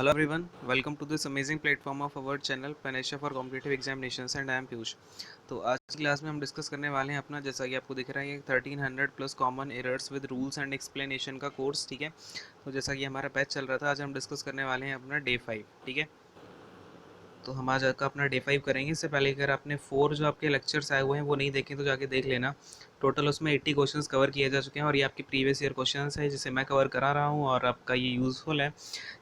Hello everyone, welcome to this amazing platform of our channel Panesha for Competitive Examinations and I am Piyush. तो आज की class में हम discuss करने वाले हैं अपना, जैसा कि आपको दिख रहा है, ये 1300 plus common errors with rules and explanation का कोर्स। ठीक है, तो जैसा कि हमारा बैच चल रहा था, आज हम डिस्कस करने वाले हैं अपना डे 5। ठीक है, तो हम आज का अपना डे 5 करेंगे। इससे पहले अगर आपने 4 जो आपके लेक्चर्स आए हुए हैं वो नहीं देखे तो जाके देख लेना। टोटल उसमें 80 क्वेश्चंस कवर किए जा चुके हैं और ये आपकी प्रीवियस ईयर क्वेश्चंस है जिसे मैं कवर करा रहा हूँ और आपका ये यूज़फुल है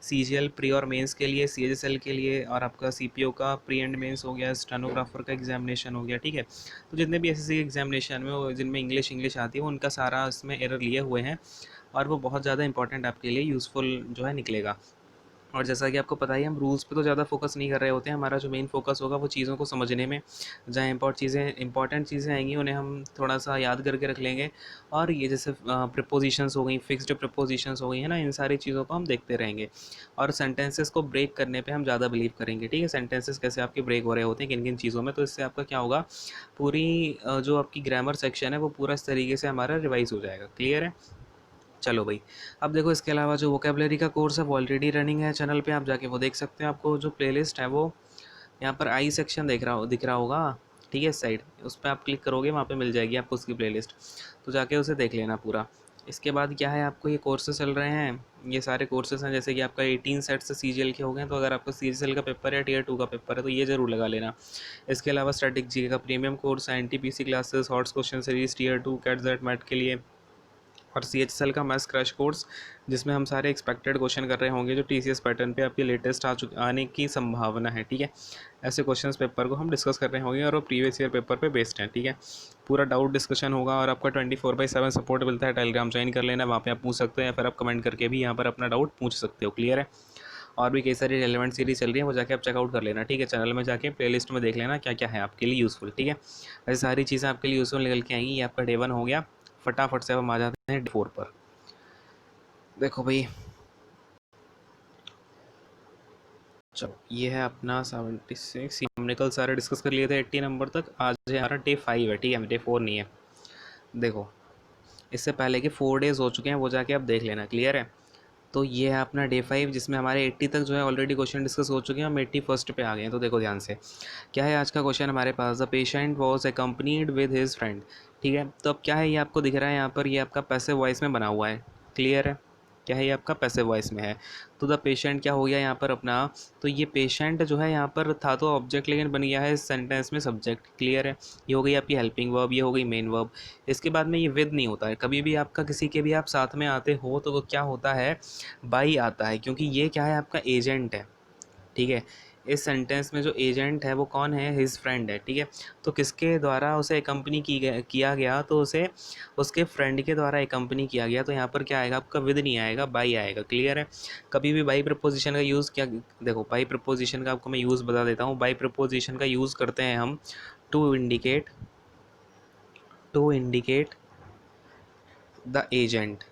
सीजीएल प्री और मेंस के लिए, सीएचएसएल के लिए, और आपका सीपीओ का प्री एंड मेंस हो गया, स्टेनोग्राफर का एग्जामिनेशन हो गया। ठीक है, तो जितने भी एसएससी एग्जामिनेशन में जिनमें इंग्लिश आती है उनका सारा इसमें एरर लिए हुए हैं और वो बहुत ज़्यादा इंपॉर्टेंट आपके लिए यूज़फुल जो है निकलेगा। और जैसा कि आपको पता ही, हम रूल्स पे तो ज़्यादा फोकस नहीं कर रहे होते हैं। हमारा जो मेन फोकस होगा वो चीज़ों को समझने में, जहाँ इंपॉर्टेंट चीज़ें आएंगी उन्हें हम थोड़ा सा याद करके रख लेंगे। और ये जैसे प्रिपोजिशंस हो गई, फिक्स्ड प्रिपोजिशंस हो गई है ना, इन सारी चीज़ों को हम देखते रहेंगे। और सेंटेंसेस को ब्रेक करने पे हम ज़्यादा बिलीव करेंगे। ठीक है, सेंटेंसेस कैसे आपके ब्रेक हो रहे होते हैं किन किन चीज़ों में, तो इससे आपका क्या होगा, पूरी जो आपकी ग्रामर सेक्शन है वो पूरा इस तरीके से हमारा रिवाइज हो जाएगा। क्लियर है? चलो भाई, अब देखो, इसके अलावा जो वोकेबलरी का कोर्स है वो ऑलरेडी रनिंग है चैनल पे, आप जाके वो देख सकते हैं। आपको जो प्लेलिस्ट है वो यहाँ पर आई सेक्शन दिख रहा होगा। ठीक है, इस साइड उस पर आप क्लिक करोगे, वहाँ पे मिल जाएगी आपको उसकी प्लेलिस्ट, तो जाके उसे देख लेना पूरा। इसके बाद क्या है, आपको ये कोर्सेज चल रहे हैं, ये सारे कोर्सेज हैं, जैसे कि आपका 18 सेट्स सीजीएल के हो गए, तो अगर आपका सीजीएल का पेपर है, टीयर 2 का पेपर है, तो ये जरूर लगा लेना। इसके अलावा स्टैटिक जीके का प्रीमियम कोर्स है, NTPC classes, HOTS question series tier 2 CAT jet MAT के लिए, और सीएचएसएल का मैथ्स क्रैश कोर्स, जिसमें हम सारे एक्सपेक्टेड क्वेश्चन कर रहे होंगे जो टीसीएस पैटर्न पे आपके लेटेस्ट आने की संभावना है। ठीक है, ऐसे क्वेश्चंस पेपर को हम डिस्कस कर रहे होंगे और वो प्रीवियस ईयर पेपर पे बेस्ड है। ठीक है, पूरा डाउट डिस्कशन होगा और आपका 24/7 सपोर्ट मिलता है। टेलीग्राम ज्वाइन कर लेना, वहाँ पे आप पूछ सकते हैं या फिर आप कमेंट करके भी यहाँ पर अपना डाउट पूछ सकते हो। क्लियर है? और भी कई सारी रेलेवेंट सीरीज चल रही है, वो जाके आप चेकआउट कर लेना। ठीक है, चैनल में जाके प्लेलिस्ट में देख लेना क्या क्या है आपके लिए यूज़फुल। ठीक है, ऐसी सारी चीज़ें आपके लिए यूज़फुल निकल के आएंगी। ये आपका डे 1 हो गया। फटाफट से अब हम आ जाते हैं डे 4 पर। देखो भाई, चलो ये है अपना 76। हमने कल सारे डिस्कस कर लिए थे 80 नंबर तक। आज है हमारा डे 5 है। ठीक है, डे 4 नहीं है। देखो, इससे पहले के 4 डेज हो चुके हैं, वो जाके आप देख लेना। क्लियर है? तो ये है अपना डे 5, जिसमें हमारे 80 तक जो है ऑलरेडी क्वेश्चन डिस्कस हो चुके हैं। हम 81st पे आ गए हैं। तो देखो ध्यान से, क्या है आज का क्वेश्चन हमारे पास, the patient was accompanied with his friend. ठीक है, तो अब क्या है, ये आपको दिख रहा है यहाँ पर, ये आपका पैसिव वॉइस में बना हुआ है। क्लियर है? क्या है, ये आपका पैसिव वॉइस में है। तो द पेशेंट क्या हो गया यहाँ पर अपना, तो ये पेशेंट जो है यहाँ पर था तो ऑब्जेक्ट, लेकिन बन गया है इस सेंटेंस में सब्जेक्ट। क्लियर है? ये हो गई आपकी हेल्पिंग वर्ब, ये हो गई मेन वर्ब। इसके बाद में ये विद नहीं होता है कभी भी, आपका किसी के भी आप साथ में आते हो तो वो क्या होता है, बाई आता है, क्योंकि ये क्या है, आपका एजेंट है। ठीक है, इस सेंटेंस में जो एजेंट है वो कौन है, हिज फ्रेंड है। ठीक है, तो किसके द्वारा उसे एकम्पनी किया गया, तो उसे उसके फ्रेंड के द्वारा एकम्पनी किया गया। तो यहाँ पर क्या आएगा, आपका विद नहीं आएगा, बाई आएगा। क्लियर है? कभी भी बाई प्रपोजिशन का यूज़ क्या, देखो बाई प्रपोजिशन का आपको मैं यूज़ बता देता हूँ। बाई प्रपोजिशन का यूज़ करते हैं हम टू इंडिकेट द एजेंट।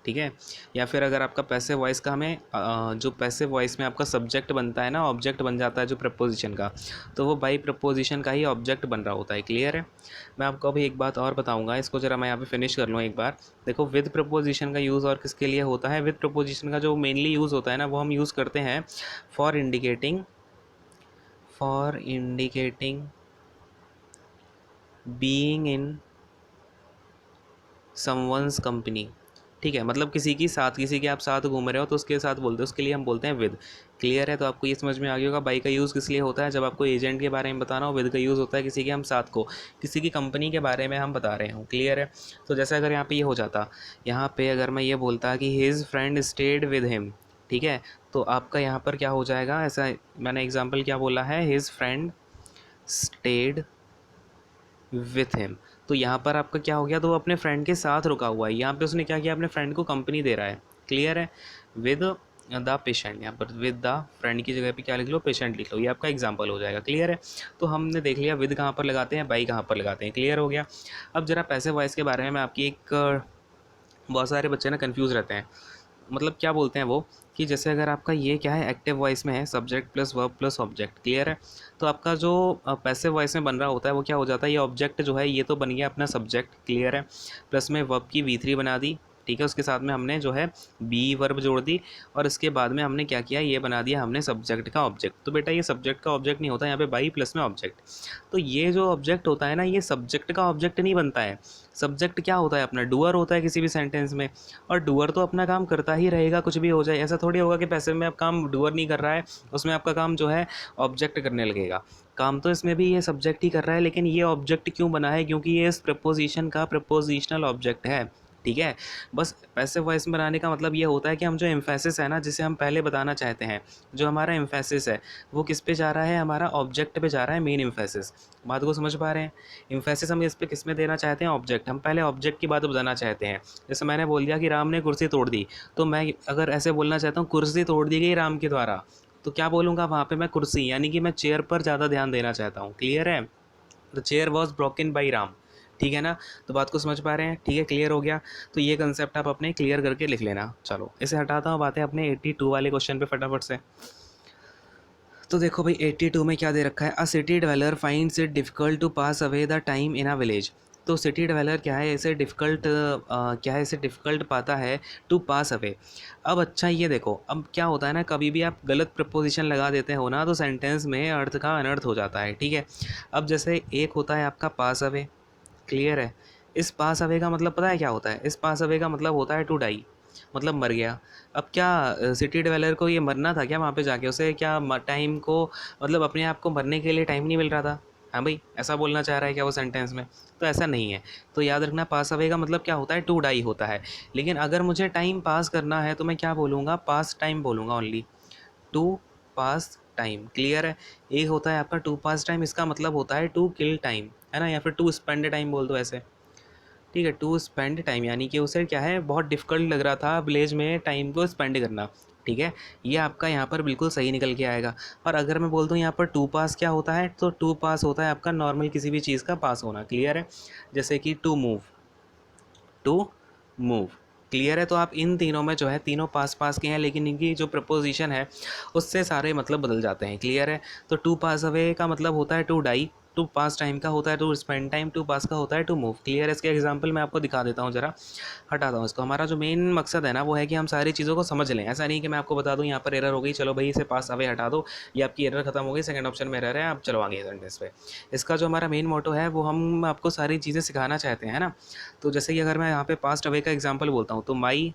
ठीक है, या फिर अगर आपका पैसिव वॉइस का हमें जो पैसिव वॉइस में आपका सब्जेक्ट बनता है ना, ऑब्जेक्ट बन जाता है जो प्रपोजिशन का, तो वो बाई प्रपोजिशन का ही ऑब्जेक्ट बन रहा होता है। क्लियर है? मैं आपको अभी एक बात और बताऊंगा, इसको जरा मैं यहाँ पे फिनिश कर लूँ एक बार। देखो, विद प्रपोजिशन का यूज़ और किसके लिए होता है, विद प्रपोजिशन का जो मेनली यूज़ होता है ना, वो हम यूज़ करते हैं for indicating being in someone's company. ठीक है, मतलब किसी के आप साथ घूम रहे हो तो उसके साथ बोलते हैं, उसके लिए हम बोलते हैं विद। क्लियर है? तो आपको ये समझ में आ गया होगा, बाई का यूज़ किस लिए होता है, जब आपको एजेंट के बारे में बताना हो। विद का यूज़ होता है किसी के हम साथ को, किसी की कंपनी के बारे में हम बता रहे हूँ। क्लियर है? तो जैसे अगर यहाँ पे ये हो जाता, यहाँ पे अगर मैं ये बोलता कि his friend stayed with him. ठीक है, तो आपका यहाँ पर क्या हो जाएगा, ऐसा मैंने एग्जाम्पल क्या बोला है, his friend stayed with him. तो यहाँ पर आपका क्या हो गया, तो वो अपने फ्रेंड के साथ रुका हुआ है। यहाँ पे उसने क्या किया, अपने फ्रेंड को कंपनी दे रहा है। क्लियर है? विद द पेशेंट, यहाँ पर विद द फ्रेंड की जगह पे क्या लिख लो, पेशेंट लिख लो, ये आपका एग्जांपल हो जाएगा। क्लियर है? तो हमने देख लिया विद कहाँ पर लगाते हैं, बाई कहाँ पर लगाते हैं। क्लियर हो गया? अब जरा पैसिव वॉइस के बारे में मैं आपकी एक बहुत सारे बच्चे ना कन्फ्यूज़ रहते हैं। मतलब क्या बोलते हैं वो, कि जैसे अगर आपका ये क्या है, एक्टिव वॉइस में है, subject plus verb plus object. Clear है? तो आपका जो पैसिव वॉइस में बन रहा होता है वो क्या हो जाता है, ये ऑब्जेक्ट जो है ये तो बन गया अपना सब्जेक्ट। क्लियर है? प्लस में वर्ब की V3 बना दी। ठीक है। उसके साथ में हमने जो है बी वर्ब जोड़ दी और इसके बाद में हमने क्या किया, ये बना दिया हमने सब्जेक्ट का ऑब्जेक्ट। तो बेटा ये सब्जेक्ट का ऑब्जेक्ट नहीं होता, यहाँ पे बाई प्लस में ऑब्जेक्ट। तो ये जो ऑब्जेक्ट होता है ना, ये सब्जेक्ट का ऑब्जेक्ट नहीं बनता है। सब्जेक्ट क्या होता है अपना, डूअर होता है किसी भी सेंटेंस में, और डूअर तो अपना काम करता ही रहेगा कुछ भी हो जाए। ऐसा थोड़ी होगा कि पैसिव में आप काम डूअर नहीं कर रहा है, उसमें आपका काम जो है ऑब्जेक्ट करने लगेगा। काम तो इसमें भी ये सब्जेक्ट ही कर रहा है, लेकिन ये ऑब्जेक्ट क्यों बना है, क्योंकि ये इस प्रपोजिशन का प्रपोजिशनल ऑब्जेक्ट है। ठीक है। बस पैसिव वॉइस में बनाने का मतलब ये होता है कि हम जो एम्फेसिस है ना, जिसे हम पहले बताना चाहते हैं, जो हमारा एम्फेसिस है वो किस पे जा रहा है, हमारा ऑब्जेक्ट पे जा रहा है, मेन एम्फेसिस। बात को समझ पा रहे हैं। एम्फेसिस हम इस पे किस में देना चाहते हैं, ऑब्जेक्ट। हम पहले ऑब्जेक्ट की बात बताना चाहते हैं। जैसे मैंने बोल दिया कि राम ने कुर्सी तोड़ दी, तो मैं अगर ऐसे बोलना चाहता हूँ कुर्सी तोड़ दी गई राम के द्वारा, तो क्या बोलूँगा वहाँ पे मैं, कुर्सी, यानी कि मैं चेयर पर ज़्यादा ध्यान देना चाहता हूँ। क्लियर है। The chair was broken by Ram. ठीक है ना। तो बात को समझ पा रहे हैं। ठीक है, क्लियर हो गया। तो ये कंसेप्ट आप अपने क्लियर करके लिख लेना। चलो इसे हटाता हूँ, बातें अपने 82 वाले क्वेश्चन पे फटाफट से। तो देखो भाई 82 में क्या दे रखा है, a city dweller finds it difficult to pass away the time in a village. तो सिटी डेवेलर क्या है, इसे डिफ़िकल्ट क्या है, इसे डिफ़िकल्ट पाता है टू पास अवे। अब अच्छा ये देखो, अब क्या होता है ना, कभी भी आप गलत प्रपोजिशन लगा देते हो ना, तो सेंटेंस में अर्थ का अनर्थ हो जाता है। ठीक है। अब जैसे एक होता है आपका पास अवे, क्लियर है। इस पास अवे का मतलब पता है क्या होता है, इस पास अवे का मतलब होता है टू डाई, मतलब मर गया। अब क्या सिटी डेवेलर को ये मरना था क्या, वहाँ पे जाके उसे क्या टाइम को, मतलब अपने आप को मरने के लिए टाइम नहीं मिल रहा था। हाँ भाई, ऐसा बोलना चाह रहा है क्या वो सेंटेंस में, तो ऐसा नहीं है। तो याद रखना, पास अवे का मतलब क्या होता है, टू डाई होता है। लेकिन अगर मुझे टाइम पास करना है तो मैं क्या बोलूँगा, पास टाइम बोलूँगा only, to pass time. Clear है। एक होता है आपका टू पास टाइम, इसका मतलब होता है टू किल टाइम, है ना, या फिर टू स्पेंड टाइम बोल दो ऐसे। ठीक है, टू स्पेंड टाइम, यानी कि उसे क्या है, बहुत डिफिकल्ट लग रहा था विलेज में टाइम को स्पेंड करना। ठीक है। ये आपका यहाँ पर बिल्कुल सही निकल के आएगा। और अगर मैं बोल दूँ यहाँ पर टू पास क्या होता है, तो टू पास होता है आपका नॉर्मल किसी भी चीज़ का पास होना। क्लियर है। जैसे कि to move, to move. Clear है। तो आप इन तीनों में जो है, तीनों पास पास के हैं, लेकिन इनकी जो प्रपोजिशन है उससे सारे मतलब बदल जाते हैं। क्लियर है। तो टू पास अवे का मतलब होता है to die, to pass time का होता है to spend time, to pass का होता है टू मूव। क्लियर है। इसके एग्जांपल मैं आपको दिखा देता हूँ जरा, हटाता हूँ इसको। हमारा जो मेन मकसद है ना, वो है कि हम सारी चीज़ों को समझ लें। ऐसा नहीं कि मैं आपको बता दूँ यहाँ पर एरर हो गई, चलो भाई इसे पास अवे हटा दो, ये आपकी एरर खत्म हो गई, सेकंड ऑप्शन में एरर है, आप चलो आगे सेंटेंस पे। इसका जो हमारा मेन मोटो है, वो हम आपको सारी चीज़ें सिखाना चाहते हैं ना। तो जैसे कि अगर मैं यहाँ पे पास्ट अवे का एग्जांपल बोलता हूँ, तो माई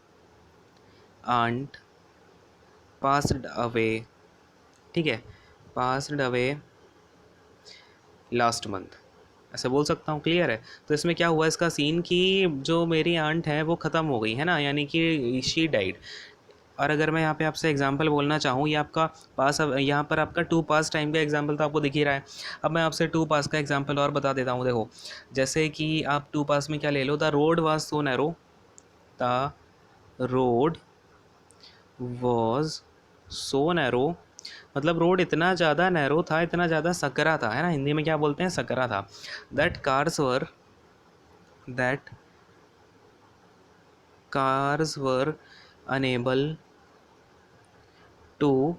आंट पास्ड अवे, ठीक है, पास्ड अवे लास्ट मंथ, ऐसे बोल सकता हूँ। क्लियर है। तो इसमें क्या हुआ, इसका सीन कि जो मेरी आंट है वो ख़त्म हो गई है ना, यानी कि शी डाइड। और अगर मैं यहाँ पे आपसे एग्जांपल बोलना चाहूँ, ये आपका पास, यहाँ पर आपका टू पास टाइम का एग्जांपल तो आपको दिख ही रहा है। अब मैं आपसे टू पास का एग्जांपल और बता देता हूँ। देखो, जैसे कि आप टू पास में क्या ले लो, the road was so narrow, the road was so narrow, मतलब रोड इतना ज़्यादा नैरो था, इतना ज़्यादा सकरा था, है ना, हिंदी में क्या बोलते हैं, सकरा था। That cars were unable to,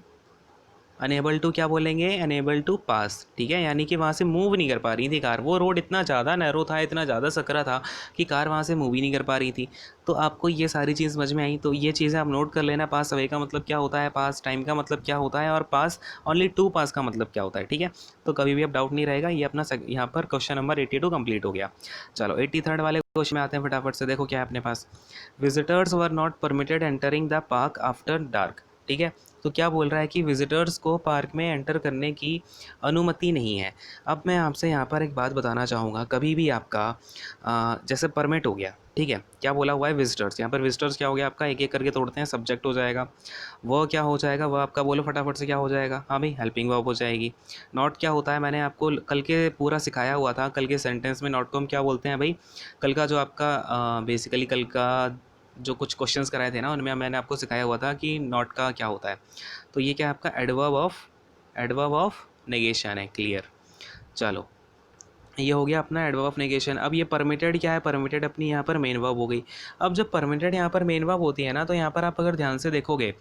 unable to क्या बोलेंगे, अनेबल टू पास। ठीक है, यानी कि वहाँ से मूव नहीं कर पा रही थी कार, वो रोड इतना ज़्यादा नैरो था, इतना ज़्यादा सकरा था कि कार वहाँ से मूव ही नहीं कर पा रही थी। तो आपको ये सारी चीज़ समझ में आई, तो ये चीज़ें आप नोट कर लेना। पास अवे का मतलब क्या होता है, पास टाइम का मतलब क्या होता है, और पास ओनली टू पास का मतलब क्या होता है। ठीक है। तो कभी भी अब डाउट नहीं रहेगा। ये अपना यहाँ पर क्वेश्चन नंबर 82 कंप्लीट हो गया। चलो 83rd वाले क्वेश्चन में आते हैं फटाफट से। देखो क्या है अपने पास, visitors were not permitted entering the park after dark. ठीक है। तो क्या बोल रहा है कि विजिटर्स को पार्क में एंटर करने की अनुमति नहीं है। अब मैं आपसे यहाँ पर एक बात बताना चाहूँगा, कभी भी आपका जैसे परमिट हो गया, ठीक है, क्या बोला हुआ है, विजिटर्स। यहाँ पर विजिटर्स क्या हो गया आपका, एक एक करके तोड़ते हैं, सब्जेक्ट हो जाएगा। वो क्या हो जाएगा, वह आपका बोलो फटाफट से क्या हो जाएगा, हाँ भाई हेल्पिंग वर्ब हो जाएगी। नॉट क्या होता है, मैंने आपको कल के पूरा सिखाया हुआ था, कल के सेंटेंस में नॉट को हम क्या बोलते हैं भाई। कल का जो आपका बेसिकली कल का जो कुछ क्वेश्चंस कराए थे ना, उनमें मैंने आपको सिखाया हुआ था कि नॉट का क्या होता है। तो ये क्या है आपका, एडवर्ब ऑफ नेगेशन है। क्लियर। चलो ये हो गया अपना एडवर्ब ऑफ नेगेशन। अब ये परमिटेड क्या है, परमिटेड अपनी यहाँ पर मेन वर्ब हो गई। अब जब परमिटेड यहाँ पर मेन वर्ब होती है ना, तो यहाँ पर आप अगर ध्यान से देखोगे,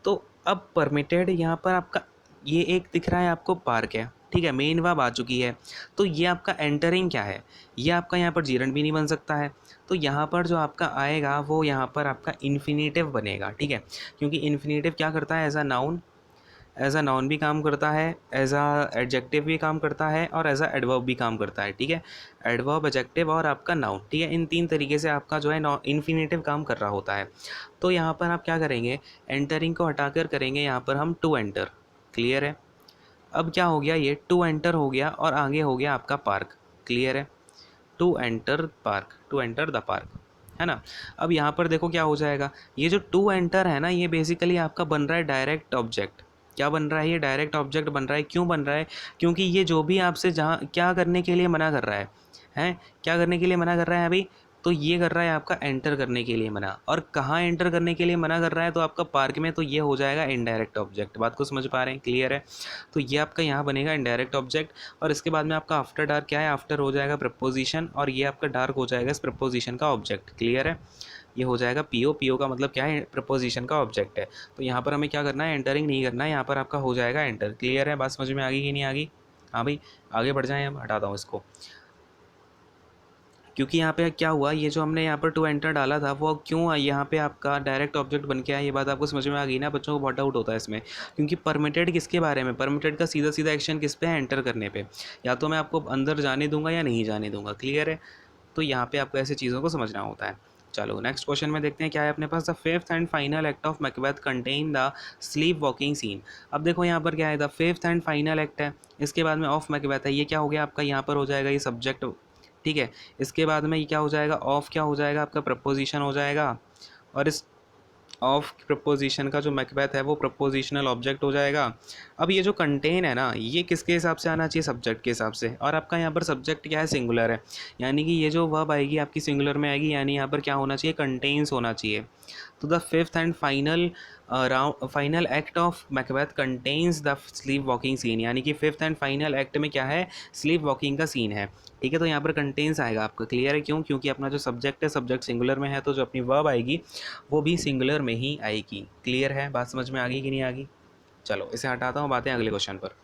तो अब परमिटेड यहाँ पर आपका ये एक दिख रहा है आपको पार्क है, ठीक है, मेन वर्ब आ चुकी है, तो ये आपका एंटरिंग क्या है, ये आपका यहाँ पर जीरंड भी नहीं बन सकता है, तो यहाँ पर जो आपका आएगा वो यहाँ पर आपका इन्फिनेटिव बनेगा। ठीक है, क्योंकि इन्फिनेटिव क्या करता है, एज अ नाउन भी काम करता है, एज अ एडजेक्टिव भी काम करता है और एज अ एडवर्ब भी काम करता है। ठीक है, एडवर्ब, एडजेक्टिव और आपका नाउन, ठीक है, इन तीन तरीके से आपका जो है इन्फिनेटिव काम कर रहा होता है। तो यहाँ पर आप क्या करेंगे, एंटरिंग को हटाकर करेंगे यहाँ पर हम टू एंटर। क्लियर है, अब क्या हो गया, ये टू एंटर हो गया और आगे हो गया आपका पार्क। क्लियर है, to enter park, to enter the park, है ना। अब यहाँ पर देखो क्या हो जाएगा, ये जो टू एंटर है ना, ये बेसिकली आपका बन रहा है डायरेक्ट ऑब्जेक्ट। क्या बन रहा है, ये डायरेक्ट ऑब्जेक्ट बन रहा है। क्यों बन रहा है, क्योंकि ये जो भी आपसे जहाँ क्या करने के लिए मना कर रहा है, हैं क्या करने के लिए मना कर रहा है अभी, तो ये कर रहा है आपका एंटर करने के लिए मना। और कहाँ एंटर करने के लिए मना कर रहा है, तो आपका पार्क में, तो ये हो जाएगा इनडायरेक्ट ऑब्जेक्ट। बात को समझ पा रहे हैं, क्लियर है। तो ये आपका यहाँ बनेगा इनडायरेक्ट ऑब्जेक्ट। और इसके बाद में आपका आफ्टर डार्क क्या है, आफ्टर हो जाएगा प्रपोजिशन और ये आपका डार्क हो जाएगा इस प्रपोजिशन का ऑब्जेक्ट। क्लियर है, ये हो जाएगा पीओ, पीओ का मतलब क्या है, प्रपोजिशन का ऑब्जेक्ट है। तो यहाँ पर हमें क्या करना है, एंटरिंग नहीं करना है, यहाँ पर आपका हो जाएगा एंटर। क्लियर है, बात समझ में आ गई कि नहीं आ गई। हाँ भाई, आगे बढ़ जाएं, अब हटाता हूँ इसको, क्योंकि यहाँ पे क्या हुआ, ये जो हमने यहाँ पर टू एंटर डाला था वो क्यों यहाँ पे आपका डायरेक्ट ऑब्जेक्ट बन के आया, ये बात आपको समझ में आ गई ना। बच्चों को बहुत डाउट होता है इसमें, क्योंकि परमिटेड किसके बारे में, परमिटेड का सीधा सीधा एक्शन किस पे है, एंटर करने पे। या तो मैं आपको अंदर जाने दूंगा या नहीं जाने दूंगा। क्लियर है, तो यहाँ पे आपको ऐसी चीज़ों को समझना होता है। चलो नेक्स्ट क्वेश्चन में देखते हैं क्या है अपने पास। The fifth and final act of Macbeth contain the sleep walking scene. अब देखो यहाँ पर क्या है, the fifth and final act है, इसके बाद में ऑफ मैकबेथ है, ये क्या हो गया आपका, यहाँ पर हो जाएगा ये सब्जेक्ट। ठीक है, इसके बाद में ये क्या हो जाएगा, ऑफ क्या हो जाएगा आपका, प्रपोजिशन हो जाएगा। और इस ऑफ प्रपोजिशन का जो मैकबेथ है वो प्रपोजिशनल ऑब्जेक्ट हो जाएगा। अब ये जो कंटेन है ना, ये किसके हिसाब से आना चाहिए, सब्जेक्ट के हिसाब से। और आपका यहाँ पर सब्जेक्ट क्या है, सिंगुलर है, यानी कि ये जो वर्ब आएगी आपकी सिंगुलर में आएगी, यानी यहाँ पर क्या होना चाहिए, कंटेन्स होना चाहिए। तो the fifth and final act of Macbeth contains the sleep walking scene, यानी कि फिफ्थ एंड फाइनल एक्ट में क्या है, स्लीप वॉकिंग का सीन है। ठीक है, तो यहाँ पर कंटेन्स आएगा आपका। क्लियर है, क्यों, क्योंकि अपना जो सब्जेक्ट है, सब्जेक्ट सिंगुलर में है, तो जो अपनी वर्ब आएगी वो भी सिंगुलर में ही आएगी। क्लियर है, बात समझ में आ गई कि नहीं आ गई। चलो इसे हटाता हूँ, बातें अगले क्वेश्चन पर।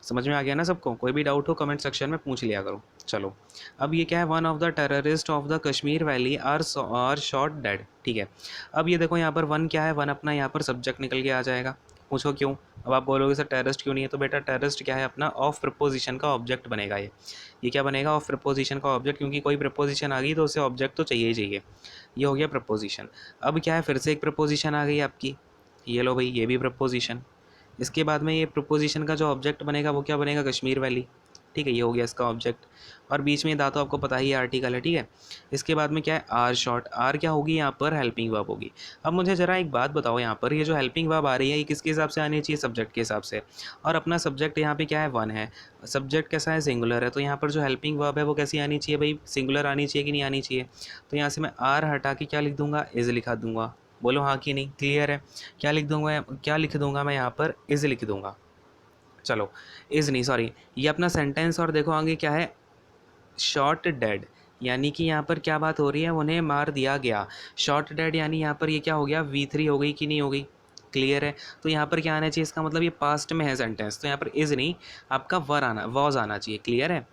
समझ में आ गया ना सबको, कोई भी डाउट हो कमेंट सेक्शन में पूछ लिया करो। चलो, अब ये क्या है, one of the terrorist of the Kashmir valley are shot dead. ठीक है, अब ये देखो यहाँ पर वन क्या है, वन अपना यहाँ पर सब्जेक्ट निकल के आ जाएगा। पूछो क्यों, अब आप बोलोगे सर टेररिस्ट क्यों नहीं है, तो बेटा टेररिस्ट क्या है, अपना ऑफ प्रपोजिशन का ऑब्जेक्ट बनेगा। ये क्या बनेगा, ऑफ प्रपोजिशन का ऑब्जेक्ट, क्योंकि कोई प्रपोजिशन आ गई तो उसे ऑब्जेक्ट तो चाहिए ही चाहिए। ये हो गया प्रपोजिशन। अब क्या है, फिर से एक प्रपोजिशन आ गई आपकी, ये लो भाई, ये भी प्रपोजिशन। इसके बाद में ये प्रपोजिशन का जो ऑब्जेक्ट बनेगा वो क्या बनेगा, कश्मीर वैली। ठीक है, ये हो गया इसका ऑब्जेक्ट। और बीच में दा तो आपको पता ही है आर्टिकल है। ठीक है, इसके बाद में क्या है, आर शॉर्ट, आर क्या होगी यहाँ पर, हेल्पिंग वर्ब होगी। अब मुझे ज़रा एक बात बताओ, यहाँ पर ये जो हेल्पिंग वर्ब आ रही है ये किसके हिसाब से आनी चाहिए, सब्जेक्ट के हिसाब से। और अपना सब्जेक्ट यहाँ पे क्या है, वन है, सब्जेक्ट कैसा है, सिंगुलर है, तो यहाँ पर जो हेल्पिंग वर्ब है वो कैसी आनी चाहिए भाई, सिंगुलर आनी चाहिए कि नहीं आनी चाहिए। तो यहाँ से मैं आर हटा के क्या लिख दूंगा, इज लिखा दूंगा। बोलो हाँ कि नहीं, क्लियर है। क्या लिख दूंगा, क्या लिख दूंगा मैं यहाँ पर, इज लिख दूंगा। चलो, इज़ नहीं, सॉरी, ये अपना सेंटेंस। और देखो आगे क्या है, शॉट डेड, यानी कि यहाँ पर क्या बात हो रही है, उन्हें मार दिया गया। शॉट डेड यानी यहाँ पर ये क्या हो गया, V3 हो गई कि नहीं हो गई। क्लियर है, तो यहाँ पर क्या आना चाहिए, इसका मतलब ये पास्ट में है सेंटेंस, तो यहाँ पर इज़ नहीं, आपका वॉज आना चाहिए। क्लियर है,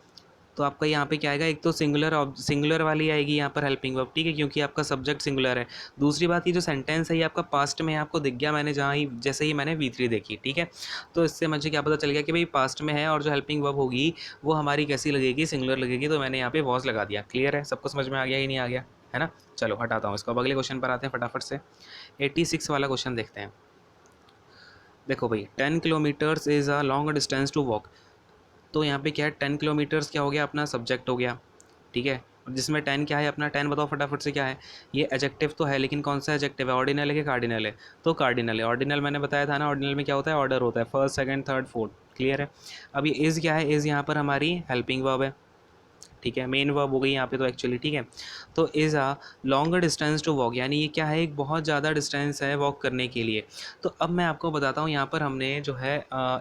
तो आपका यहाँ पे क्या आएगा, एक तो सिंगुलर वाली आएगी यहाँ पर हेल्पिंग वर्ब। ठीक है, क्योंकि आपका सब्जेक्ट सिंगुलर है। दूसरी बात, ये जो सेंटेंस है ये आपका पास्ट में है, आपको दिख गया, मैंने जहाँ ही जैसे ही मैंने V3 देखी। ठीक है, तो इससे मुझे क्या पता चल गया कि भाई पास्ट में है, और जो हेल्पिंग वर्ब होगी वो हमारी कैसी लगेगी, सिंगुलर लगेगी, तो मैंने यहाँ पे वॉज लगा दिया। क्लियर है, सबको समझ में आ गया ही नहीं आ गया, है ना। चलो हटाता हूँ इसको, अब अगले क्वेश्चन पर आते हैं फटाफट से। 86 वाला क्वेश्चन देखते हैं। देखो भाई, 10 kilometres is a long distance to walk. तो यहाँ पे क्या है, 10 किलोमीटर्स क्या हो गया, अपना सब्जेक्ट हो गया। ठीक है, और जिसमें 10 क्या है, अपना 10 बताओ फटाफट से क्या है। ये एडजेक्टिव तो है, लेकिन कौन सा एडजेक्टिव है, ऑर्डिनल है कि कार्डिनल है, तो कार्डिनल है। ऑर्डिनल मैंने बताया था ना, ऑर्डिनल में क्या होता है, ऑर्डर होता है, first second third fourth. Clear है, अब ये इज़ क्या है, इज़ यहाँ पर हमारी हेल्पिंग वर्ब है। ठीक है, मेन वर्ब हो गई यहाँ पे तो एक्चुअली। ठीक है, तो is a longer distance to walk, यानी ये क्या है, एक बहुत ज़्यादा डिस्टेंस है वॉक करने के लिए। तो अब मैं आपको बताता हूँ यहाँ पर हमने जो है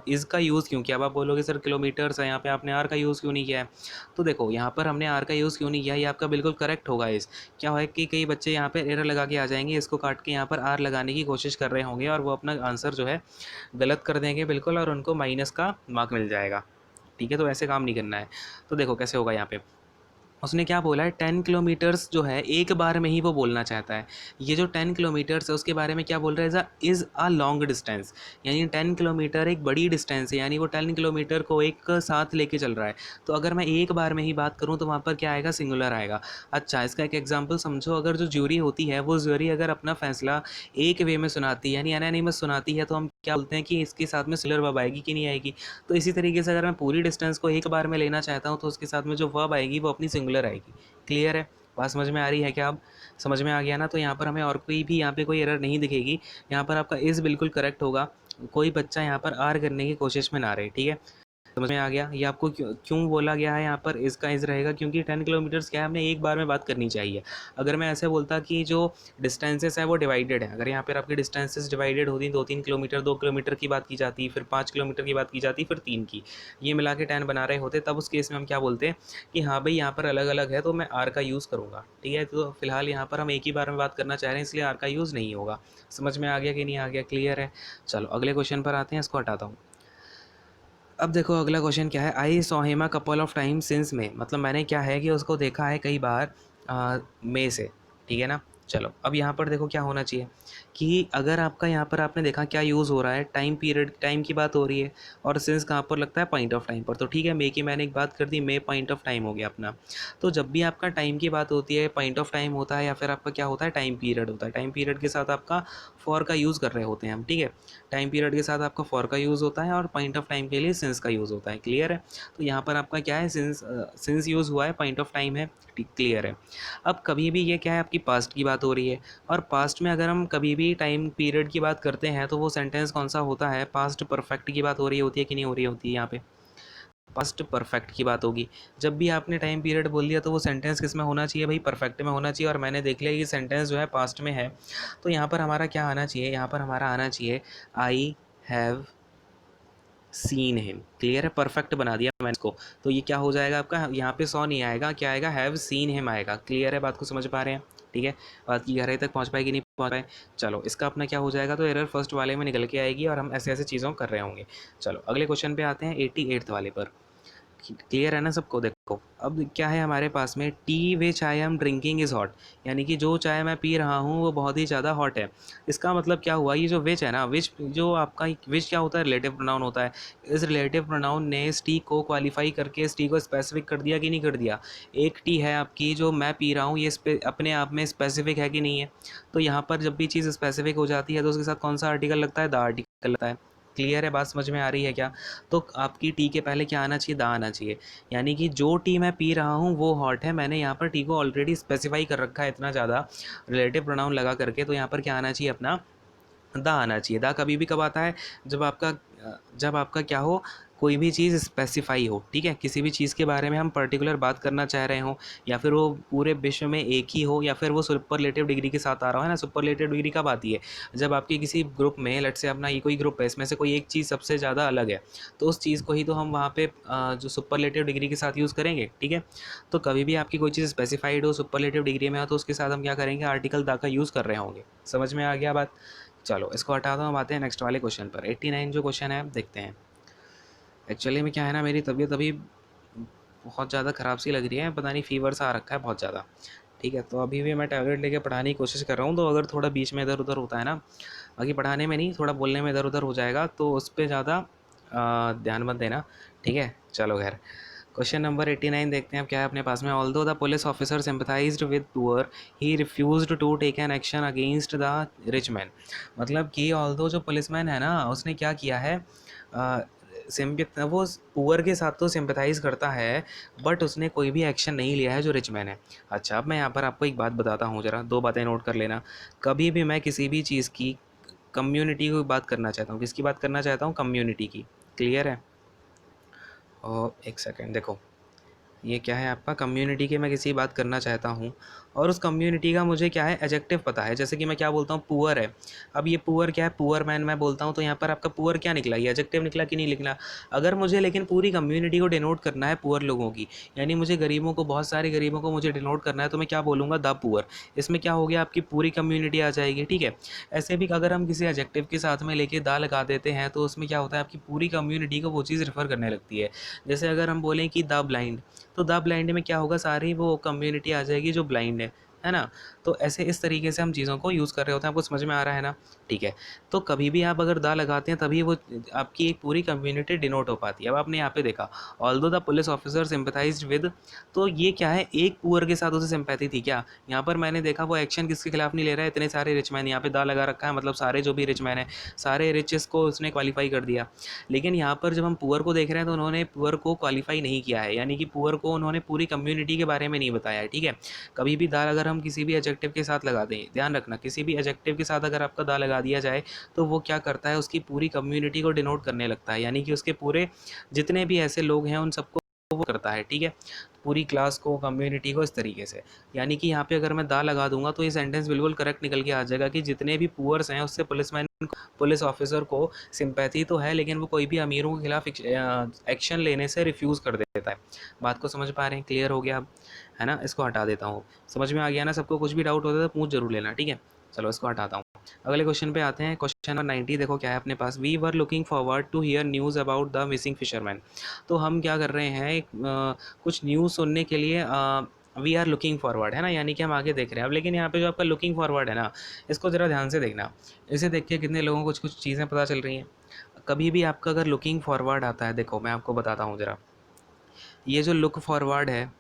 इज़ का यूज़ क्यों किया। अब आप बोलोगे सर किलोमीटर्स है, यहाँ पे आपने आर का यूज़ क्यों नहीं किया है। तो देखो यहाँ पर हमने आर का यूज़ क्यों नहीं किया, ये आपका बिल्कुल करेक्ट होगा। इस क्या है कि कई बच्चे यहाँ पर एरर लगा के आ जाएंगे, इसको काट के यहाँ पर आर लगाने की कोशिश कर रहे होंगे और वो अपना आंसर जो है गलत कर देंगे बिल्कुल, और उनको माइनस का मार्क मिल जाएगा। ठीक है, तो ऐसे काम नहीं करना है। तो देखो कैसे होगा यहाँ पे, उसने क्या बोला है 10 किलोमीटर्स जो है एक बार में ही वो बोलना चाहता है। ये जो 10 किलोमीटर्स है उसके बारे में क्या बोल रहा है, इज़ अ लॉन्ग डिस्टेंस, यानी 10 किलोमीटर एक बड़ी डिस्टेंस है, यानी वो 10 किलोमीटर को एक साथ लेके चल रहा है। तो अगर मैं एक बार में ही बात करूँ तो वहाँ पर क्या आएगा, सिंगुलर आएगा। अच्छा, इसका एक एग्जाम्पल समझो, अगर जो ज्यूरी होती है वो ज्यूरी अगर अपना फैसला एक वे में सुनाती है यानी एनानिमस सुनाती है, तो हम क्या बोलते हैं कि इसके साथ में सिंगुलर वर्ब आएगी कि नहीं आएगी। तो इसी तरीके से अगर मैं पूरी डिस्टेंस को एक बार में लेना चाहता हूँ तो उसके साथ में जो वर्ब आएगी वो अपनी सिंगुलर आएगी। क्लियर है, बात समझ में आ रही है क्या? अब समझ में आ गया ना? तो यहाँ पर हमें और कोई भी यहाँ पे कोई एरर नहीं दिखेगी। यहाँ पर आपका इज़ बिल्कुल करेक्ट होगा, कोई बच्चा यहाँ पर आर करने की कोशिश में ना रहे, ठीक है। समझ में आ गया? ये आपको क्यों क्यों बोला गया है यहाँ पर इसका इज़ रहेगा, क्योंकि 10 किलोमीटर्स क्या है, हमने एक बार में बात करनी चाहिए। अगर मैं ऐसे बोलता कि जो डिस्टेंसेस है वो डिवाइडेड है, अगर यहाँ पर आपकी डिस्टेंसेस डिवाइडेड होती 2-3 किलोमीटर, 2 किलोमीटर की बात की जाती, फिर 5 किलोमीटर की बात की जाती, फिर 3 की, ये मिला के 10 बना रहे होते, तब उस केस में हम क्या बोलते हैं कि हाँ भाई यहाँ पर अलग अलग है तो मैं आर का यूज़ करूँगा, ठीक है। तो फिलहाल यहाँ पर हम एक ही बार में बात करना चाह रहे हैं, इसलिए आर का यूज़ नहीं होगा। समझ में आ गया कि नहीं आ गया? क्लियर है। चलो अगले क्वेश्चन पर आते हैं, इसको हटाता हूँ। अब देखो अगला क्वेश्चन क्या है, I saw him a couple of time since May, मतलब मैंने क्या है कि उसको देखा है कई बार मई से, ठीक है ना। चलो अब यहाँ पर देखो क्या होना चाहिए कि अगर आपका यहाँ पर आपने देखा क्या यूज़ हो रहा है, टाइम पीरियड, टाइम की बात हो रही है, और सिंस कहाँ पर लगता है, पॉइंट ऑफ टाइम पर। तो ठीक है, मे की मैंने एक बात कर दी, मे पॉइंट ऑफ टाइम हो गया अपना। तो जब भी आपका टाइम की बात होती है, पॉइंट ऑफ टाइम होता है या फिर आपका क्या होता है, टाइम पीरियड होता है, टाइम पीरियड के साथ आपका फॉर का यूज़ कर रहे होते हैं हम, ठीक है। टाइम पीरियड के साथ आपका फॉर का यूज़ होता है और पॉइंट ऑफ टाइम के लिए सिंस का यूज़ होता है। क्लियर है? तो यहाँ पर आपका क्या है, सिंस यूज़ हुआ है, पॉइंट ऑफ टाइम है, ठीक, क्लियर है। अब कभी भी ये क्या है, आपकी पास्ट की बात हो रही है, और पास्ट में अगर हम कभी भी टाइम पीरियड की बात करते हैं तो वो सेंटेंस कौन सा होता है, पास्ट परफेक्ट की बात हो रही होती है कि नहीं हो रही होती है, यहाँ पे पास्ट परफेक्ट की बात होगी। जब भी आपने टाइम पीरियड बोल दिया तो वो सेंटेंस किस में होना चाहिए भाई, परफेक्ट में होना चाहिए। और मैंने देख लिया कि सेंटेंस जो है पास्ट में है, तो यहाँ पर हमारा क्या आना चाहिए, यहाँ पर हमारा आना चाहिए I have seen him. Clear है, परफेक्ट बना दिया मैंने इसको। तो ये क्या हो जाएगा आपका, यहाँ पे सॉ नहीं आएगा, क्या आएगा, हैव सीन हिम आएगा। क्लियर है, बात को समझ पा रहे हैं? ठीक है, बात की गहराई तक पहुँच पाए कि नहीं पहुँच पाए? चलो इसका अपना क्या हो जाएगा, तो एरर फर्स्ट वाले में निकल के आएगी और हम ऐसे ऐसे चीज़ों कर रहे होंगे। चलो अगले क्वेश्चन पे आते हैं, 88th वाले पर। क्लियर है ना सबको? देखो अब क्या है हमारे पास में, T which I am drinking is hot, यानी कि जो चाय मैं पी रहा हूँ वो बहुत ही ज़्यादा हॉट है। इसका मतलब क्या हुआ, ये जो विच है ना, विच जो आपका विच क्या होता है, रिलेटिव प्रोनाउन होता है। इस रिलेटिव प्रोनाउन ने इस टी को क्वालिफाई करके इस टी को स्पेसिफिक कर दिया कि नहीं कर दिया। एक टी है आपकी जो मैं पी रहा हूँ, ये अपने आप में स्पेसिफिक है कि नहीं है। तो यहाँ पर जब भी चीज़ स्पेसिफिक हो जाती है तो उसके साथ कौन सा आर्टिकल लगता है, द आर्टिकल लगता है। क्लियर है, बात समझ में आ रही है क्या? तो आपकी टी के पहले क्या आना चाहिए, दा आना चाहिए। यानी कि जो टी मैं पी रहा हूँ वो हॉट है, मैंने यहाँ पर टी को ऑलरेडी स्पेसिफाई कर रखा है इतना ज़्यादा रिलेटिव प्रोनाउन लगा करके, तो यहाँ पर क्या आना चाहिए अपना, दा आना चाहिए। दा कभी भी कब आता है, जब आपका क्या हो, कोई भी चीज़ स्पेसिफाई हो, ठीक है। किसी भी चीज़ के बारे में हम पर्टिकुलर बात करना चाह रहे हो, या फिर वो पूरे विश्व में एक ही हो, या फिर वो सुपरलेटिव डिग्री के साथ आ रहा हो, है ना। सुपरलेटिव डिग्री कब आती है, जब आपकी किसी ग्रुप में, लेट से अपना ये कोई ग्रुप है, इसमें से कोई एक चीज़ सबसे ज़्यादा अलग है, तो उस चीज़ को ही तो हम वहाँ पे जो सुपरलेटिव डिग्री के साथ यूज़ करेंगे, ठीक है। तो कभी भी आपकी कोई चीज़ स्पेसिफाइड हो, सुपरलेटिव डिग्री में हो, तो उसके साथ हम क्या करेंगे, आर्टिकल दा का यूज़ कर रहे होंगे। समझ में आ गया बात? चलो इसको हटा दो, हम आते हैं नेक्स्ट वाले क्वेश्चन पर। 89 जो क्वेश्चन है देखते हैं। एक्चुअली में क्या है ना, मेरी तबीयत अभी बहुत ज़्यादा ख़राब सी लग रही है, पता नहीं फीवर सा आ रखा है बहुत ज़्यादा, ठीक है। तो अभी भी मैं टैबलेट लेके पढ़ाने की कोशिश कर रहा हूँ, तो अगर थोड़ा बीच में इधर उधर होता है ना, बाकी पढ़ाने में नहीं, थोड़ा बोलने में इधर उधर हो जाएगा, तो उस पर ज़्यादा ध्यान मत देना, ठीक है। चलो खैर, क्वेश्चन नंबर 89 देखते हैं अब क्या है अपने पास में। Although the police officer sympathized with poor, he refused to take an action against the rich man. मतलब कि ऑल्दो जो पुलिसमैन है ना, उसने क्या किया है, वो पुअर के साथ तो सिंपथाइज़ करता है, बट उसने कोई भी एक्शन नहीं लिया है जो रिच मैन है। अच्छा, अब मैं यहाँ पर आपको एक बात बताता हूँ, ज़रा दो बातें नोट कर लेना। कभी भी मैं किसी भी चीज़ की कम्युनिटी की बात करना चाहता हूँ, किसकी बात करना चाहता हूँ, कम्युनिटी की। क्लियर है? और एक सेकेंड देखो, ये क्या है आपका, कम्युनिटी की मैं किसी बात करना चाहता हूँ, और उस कम्युनिटी का मुझे क्या है एडजेक्टिव पता है, जैसे कि मैं क्या बोलता हूँ पुअर है। अब ये पुअर क्या है, पुअर मैन मैं बोलता हूँ, तो यहाँ पर आपका पुअर क्या निकला, ये एडजेक्टिव निकला कि नहीं निकला। अगर मुझे लेकिन पूरी कम्युनिटी को डिनोट करना है पुअर लोगों की, यानी मुझे गरीबों को, बहुत सारे गरीबों को मुझे डिनोट करना है, तो मैं क्या बोलूँगा, द पुअर। इसमें क्या हो गया, आपकी पूरी कम्युनिटी आ जाएगी, ठीक है। ऐसे भी अगर हम किसी एडजेक्टिव के साथ में लेके द लगा देते हैं तो उसमें क्या होता है, आपकी पूरी कम्युनिटी को वो चीज़ रेफर करने लगती है। जैसे अगर हम बोलें कि द ब्लाइंड, तो द ब्लाइंड में क्या होगा, सारी वो कम्युनिटी आ जाएगी जो ब्लाइंड है ना। तो ऐसे इस तरीके से हम चीज़ों को यूज़ कर रहे होते हैं, आपको समझ में आ रहा है ना, ठीक है। तो कभी भी आप अगर दा लगाते हैं तभी वो आपकी एक पूरी कम्युनिटी डिनोट हो पाती है। अब आपने यहाँ पे देखा, although the police officer sympathized with, तो ये क्या है, एक पुअर के साथ उसे सिंपैथी थी क्या। यहाँ पर मैंने देखा वो एक्शन किसके खिलाफ नहीं ले रहा है, इतने सारे रिच मैन, यहाँ पे दा लगा रखा है, मतलब सारे जो भी रिच मैन है, सारे रिचेस को उसने क्वालिफाई कर दिया। लेकिन यहाँ पर जब हम पुअर को देख रहे हैं तो उन्होंने पुअर को क्वालिफाई नहीं किया है, यानी कि पुअर को उन्होंने पूरी कम्युनिटी के बारे में नहीं बताया है, ठीक है। कभी भी दा अगर हम किसी भी एडजेक्टिव के साथ लगा दें, ध्यान रखना, किसी भी एडजेक्टिव के साथ अगर आपका दा लगा दिया जाए तो वो क्या करता है, उसकी पूरी कम्युनिटी को डिनोट करने लगता है, यानी कि उसके पूरे जितने भी ऐसे लोग हैं उन सबको वो करता है, ठीक है। पूरी क्लास को, कम्युनिटी को, इस तरीके से। यानी कि यहाँ पे अगर मैं दा लगा दूंगा तो ये सेंटेंस बिल्कुल करेक्ट निकल के आ जाएगा कि जितने भी पुअर्स हैं उससे पुलिसमैन, पुलिस ऑफिसर को सिंपैथी तो है, लेकिन वो कोई भी अमीरों के खिलाफ एक्शन लेने से रिफ्यूज़ कर देता है। बात को समझ पा रहे हैं, क्लियर हो गया अब, है ना। इसको हटा देता हूँ, समझ में आ गया ना सबको, कुछ भी डाउट होता है तो पूछ जरूर लेना, ठीक है। चलो इसको हटाता हूँ, अगले क्वेश्चन पे आते हैं। क्वेश्चन नंबर 90 देखो क्या है अपने पास, we were looking forward to hear news about the missing fisherman. तो हम क्या कर रहे हैं, कुछ न्यूज़ सुनने के लिए वी आर लुकिंग फॉरवर्ड, है ना, यानी कि हम आगे देख रहे हैं। अब लेकिन यहाँ पे जो आपका लुकिंग फॉरवर्ड है ना, इसको ज़रा ध्यान से देखना, इसे देख के कितने लोगों को कुछ कुछ चीज़ें पता चल रही हैं। कभी भी आपका अगर लुकिंग फॉरवर्ड आता है, देखो मैं आपको बताता हूँ ज़रा, ये जो लुक फॉरवर्ड है,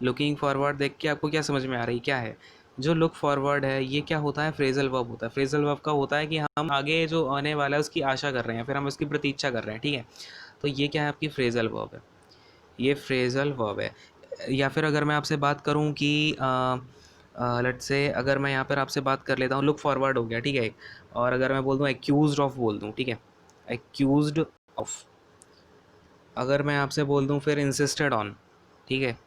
लुकिंग फॉरवर्ड देख के आपको क्या समझ में आ रही, क्या है जो लुक फॉरवर्ड है, ये क्या होता है, फ्रेजल वर्ब होता है। फ्रेजल वर्ब का होता है कि हम आगे जो आने वाला है उसकी आशा कर रहे हैं, फिर हम उसकी प्रतीक्षा कर रहे हैं, ठीक है। तो ये क्या है, आपकी फ्रेजल वर्ब है, ये फ्रेजल वर्ब है। या फिर अगर मैं आपसे बात करूं कि लेट्स से, अगर मैं यहाँ पर आपसे बात कर लेता हूँ, लुक फॉरवर्ड हो गया, ठीक है। और अगर मैं बोल दूँ एक्यूज्ड ऑफ बोल दूँ, ठीक है, एक्यूज्ड ऑफ। अगर मैं आपसे बोल दूँ फिर इंसिस्टेड ऑन, ठीक है,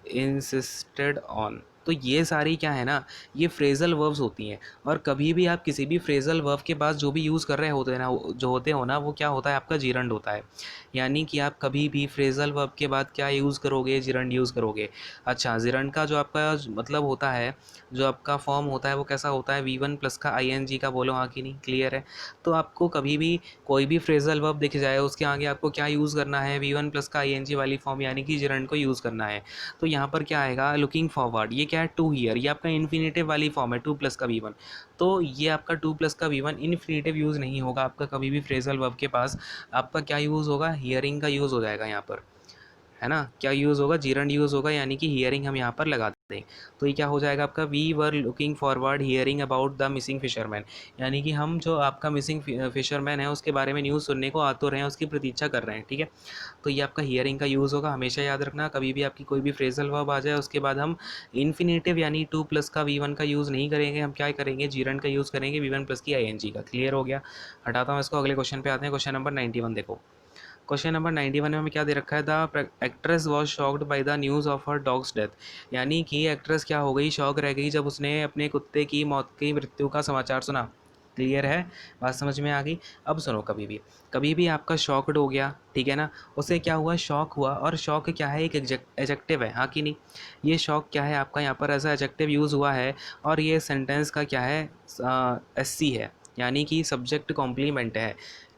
इंसिस्टेड ऑन। तो ये सारी क्या है ना, ये फ्रेजल वर्ब्स होती हैं। और कभी भी आप किसी भी फ्रेजल वर्ब के पास जो भी यूज़ कर रहे होते हैं ना, जो होते हो ना, वो क्या होता है, आपका जीरंड होता है। यानी कि आप कभी भी फ्रेजल वर्ब के बाद क्या यूज़ करोगे, जीरंड यूज़ करोगे। अच्छा, जीरंड का जो आपका मतलब होता है, जो आपका फॉर्म होता है वो कैसा होता है, V1 प्लस का ING का, बोलो हाँ कि नहीं, क्लियर है। तो आपको कभी भी कोई भी फ्रेजल वर्ब दिख जाए उसके आगे आपको क्या यूज़ करना है, V1 प्लस का ING वाली फॉर्म, यानी कि जीरंड को यूज़ करना है। तो यहाँ पर क्या आएगा, लुकिंग फॉरवर्ड, ये क्या है, टू हियर, ये आपका इन्फिनेटिव वाली फॉर्म है, टू प्लस का V1। तो ये आपका टू प्लस का V1 इन्फिनेटिव यूज़ नहीं होगा आपका कभी भी फ्रेजल वर्ब के पास। आपका क्या यूज़ होगा, हियरिंग का यूज़ हो जाएगा यहाँ पर, है ना। क्या यूज़ होगा, जीरंड यूज़ होगा, यानी कि हियरिंग हम यहाँ पर लगा देते हैं। तो ये क्या हो जाएगा आपका, we were looking forward hearing about the missing fisherman, यानी कि हम जो आपका मिसिंग फिशरमैन है उसके बारे में न्यूज़ सुनने को आ तो रहे हैं, उसकी प्रतीक्षा कर रहे हैं, ठीक है। तो ये आपका हियरिंग का यूज़ होगा, हमेशा याद रखना। कभी भी आपकी कोई भी फ्रेजल वर्ब आ जाए उसके बाद हम इन्फिनेटिव यानी टू प्लस का V1 का यूज़ नहीं करेंगे, हम क्या करेंगे, जीरंड का यूज़ करेंगे, V1 प्लस की ING का। क्लियर हो गया, हटाता हूँ इसको, अगले क्वेश्चन पे आते हैं। क्वेश्चन नंबर 91 देखो, क्वेश्चन नंबर 91 में हमें क्या दे रखा है, the actress was shocked by the news of her dogs death. यानी कि एक्ट्रेस क्या हो गई, शॉक रह गई जब उसने अपने कुत्ते की मौत की मृत्यु का समाचार सुना। क्लियर है, बात समझ में आ गई। अब सुनो, कभी भी आपका शॉक्ड हो गया, ठीक है ना, उसे क्या हुआ, शॉक हुआ। और शॉक क्या है, एक एडजेक्टिव है, हाँ कि नहीं। ये शॉक क्या है आपका, यहाँ पर ऐसा एडजेक्टिव यूज़ हुआ है। और ये सेंटेंस का क्या है, SC है, यानी कि सब्जेक्ट कॉम्प्लीमेंट है।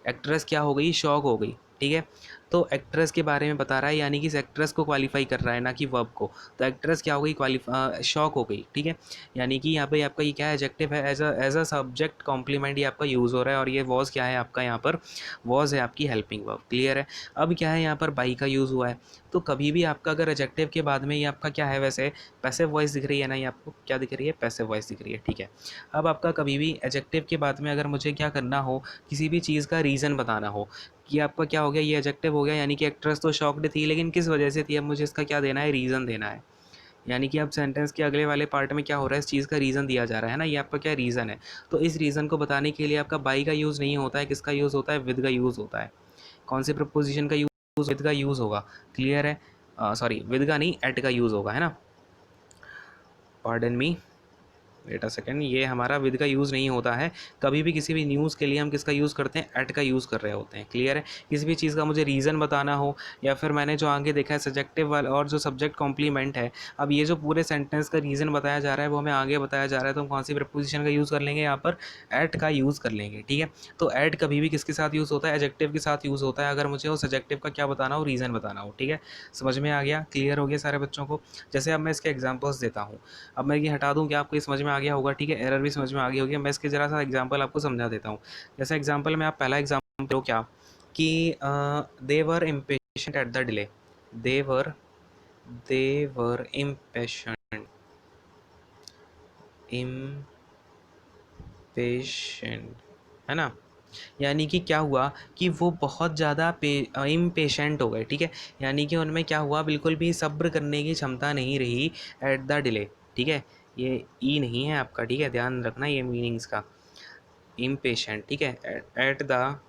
एक्ट्रेस क्या हो गई, शॉक हो गई, ठीक है। तो एक्ट्रेस के बारे में बता रहा है, यानी कि इस एक्ट्रेस को क्वालिफाई कर रहा है, ना कि वर्ब को। तो एक्ट्रेस क्या हो गई, शॉक हो गई, ठीक है। यानी कि यहाँ पे आपका ये क्या है, एडजेक्टिव है, एज अ सब्जेक्ट कॉम्प्लीमेंट ये आपका यूज़ हो रहा है। और ये वॉज क्या है आपका, यहाँ पर वॉज है आपकी हेल्पिंग वर्ब, क्लियर है। अब क्या है, यहाँ पर बाई का यूज़ हुआ है। तो कभी भी आपका अगर एडजेक्टिव के बाद में ये आपका क्या है, वैसे पैसिव वॉइस दिख रही है ना, ये आपको क्या दिख रही है, पैसिव वॉइस दिख रही है, ठीक है। अब आपका कभी भी एडजेक्टिव के बाद में अगर मुझे क्या करना हो, किसी भी चीज़ का रीज़न बताना हो, कि आपका क्या हो गया, ये एडजेक्टिव हो गया, यानी कि एक्ट्रेस तो शॉक्ड थी, लेकिन किस वजह से थी, अब मुझे इसका क्या देना है, रीज़न देना है। यानी कि अब सेंटेंस के अगले वाले पार्ट में क्या हो रहा है, इस चीज़ का रीज़न दिया जा रहा है ना, ये आपका क्या रीज़न है। तो इस रीज़न को बताने के लिए आपका बाई का यूज़ नहीं होता है, किसका यूज़ होता है, विद का यूज़ होता है। कौन से प्रपोजिशन का यूज़, विद का यूज़ होगा, क्लियर है। सॉरी, विद का नहीं, एट का यूज़ होगा, है ना। Pardon me, wait a second, ये हमारा विद का यूज़ नहीं होता है। कभी भी किसी भी न्यूज़ के लिए हम किसका यूज़ करते हैं, एट का यूज़ कर रहे होते हैं। क्लियर है। किसी भी चीज़ का मुझे रीज़न बताना हो, या फिर मैंने जो आगे देखा है सब्जेक्टिव वाला और जो सब्जेक्ट कॉम्प्लीमेंट है, अब ये जो पूरे सेंटेंस का रीज़न बताया जा रहा है वो हमें आगे बताया जा रहा है, तो हम कौन सी प्रपोजिशन का यूज़ कर लेंगे, यहाँ पर एट का यूज़ कर लेंगे। ठीक है। तो एट कभी भी किसके साथ यूज़ होता है, एडजेक्टिव के साथ यूज़ होता है, अगर मुझे उस एडजेक्टिव का क्या बताना हो, रीज़न बताना हो। ठीक है। समझ में आ गया, क्लियर हो गया सारे बच्चों को। जैसे अब मैं इसके एग्जाम्पल्स देता हूँ। अब मैं ये हटा दूँ, क्या आपको ये समझ में आ गया होगा। ठीक है। एरर भी समझ में आ गई होगी। मैं इसके ज़रा सा एग्जांपल आपको समझा देता हूँ। जैसे एग्जांपल में आप पहला एग्जांपल हो क्या, कि they were impatient at the delay, they were impatient, है ना। यानी कि क्या हुआ कि वो बहुत ज़्यादा इम्पेशेंट हो गए। ठीक है। यानी कि उनमें क्या हुआ, बिल्कुल भी सब्र करने की क्षमता नहीं रही एट द डिले। ठीक है। ये ई नहीं है आपका। ठीक है। ध्यान रखना ये मीनिंग्स का। इम्पेशेंट, ठीक है, एट द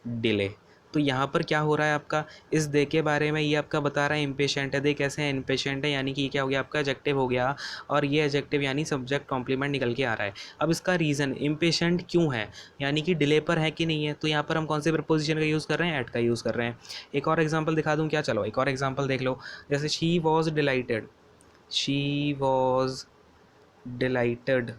डिले। तो यहाँ पर क्या हो रहा है आपका, इस दे के बारे में ये आपका बता रहा है इम्पेशेंट है। दे कैसे है, इम्पेशेंट है, यानी कि ये क्या हो गया आपका एडजेक्टिव हो गया, और ये एडजेक्टिव यानी सब्जेक्ट कॉम्प्लीमेंट निकल के आ रहा है। अब इसका रीज़न इम्पेशेंट क्यों है, यानी कि डिले पर है कि नहीं है, तो यहाँ पर हम कौन से प्रपोजिशन का यूज़ कर रहे हैं, एट का यूज़ कर रहे हैं। एक और एग्जाम्पल दिखा दूँ क्या, चलो एक और एग्जाम्पल देख लो। जैसे she was dilated, she was dilated,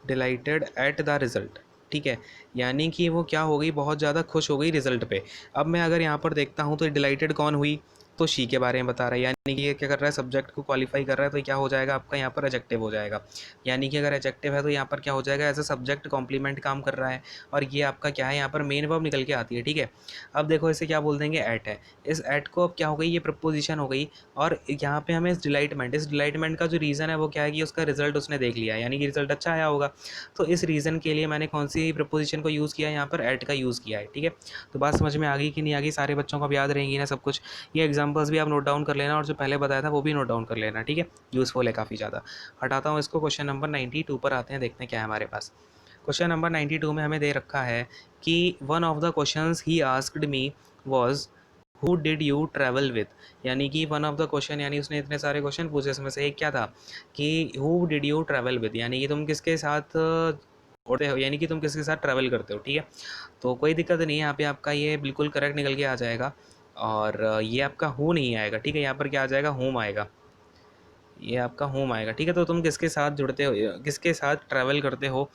dilated at the result. ठीक है। यानी कि वो क्या हो गई, बहुत ज़्यादा खुश हो गई रिज़ल्ट पे। अब मैं अगर यहाँ पर देखता हूँ तो डिलाइटेड कौन हुई, तो शी के बारे में बता रहा है, यानी कि ये क्या कर रहा है, सब्जेक्ट को क्वालिफाई कर रहा है, तो क्या हो जाएगा आपका यहाँ पर एडजेक्टिव हो जाएगा। यानी कि अगर एडजेक्टिव है तो यहाँ पर क्या हो जाएगा, एज अ सब्जेक्ट कॉम्प्लीमेंट काम कर रहा है, और ये आपका क्या है, यहाँ पर मेन वर्ब निकल के आती है। ठीक है। अब देखो इसे क्या बोल देंगे, एट है। इस एट को अब क्या हो गई, ये प्रपोजिशन हो गई, और यहाँ पे हमें इस डिलाइटमेंट का जो रीज़न है वो क्या है, कि उसका रिजल्ट उसने देख लिया, यानी कि रिजल्ट अच्छा आया होगा। तो इस रीज़न के लिए मैंने कौन सी प्रपोजिशन को यूज़ किया है, यहाँ पर एट का यूज़ किया है। ठीक है। तो बात समझ में आ गई कि नहीं आ गई, सारे बच्चों को अब याद रहेंगी ना सब कुछ। ये एग्जांपल्स भी आप नोट डाउन कर लेना, और जो पहले बताया था वो भी नोट डाउन कर लेना। ठीक है। यूज़फुल है काफ़ी ज़्यादा। हटाता हूँ इसको, क्वेश्चन नंबर 92 पर आते हैं, देखते हैं क्या है हमारे पास। क्वेश्चन नंबर 92 में हमें दे रखा है कि one of the questions he asked me was who did you travel with. यानी कि वन ऑफ द क्वेश्चन, यानी उसने इतने सारे क्वेश्चन पूछे, इसमें से एक क्या था कि who did you travel with, यानी कि तुम किसके साथ उड़ते हो, यानी कि तुम किसके साथ ट्रैवल करते हो। ठीक है। तो कोई दिक्कत नहीं है, यहाँ पे आपका ये बिल्कुल करेक्ट निकल के आ जाएगा, और ये आपका हु नहीं आएगा। ठीक है। यहाँ पर क्या आ जाएगा, होम आएगा, ये आपका होम आएगा। ठीक है। तो तुम किसके साथ जुड़ते हो, किसके साथ ट्रैवल करते हो,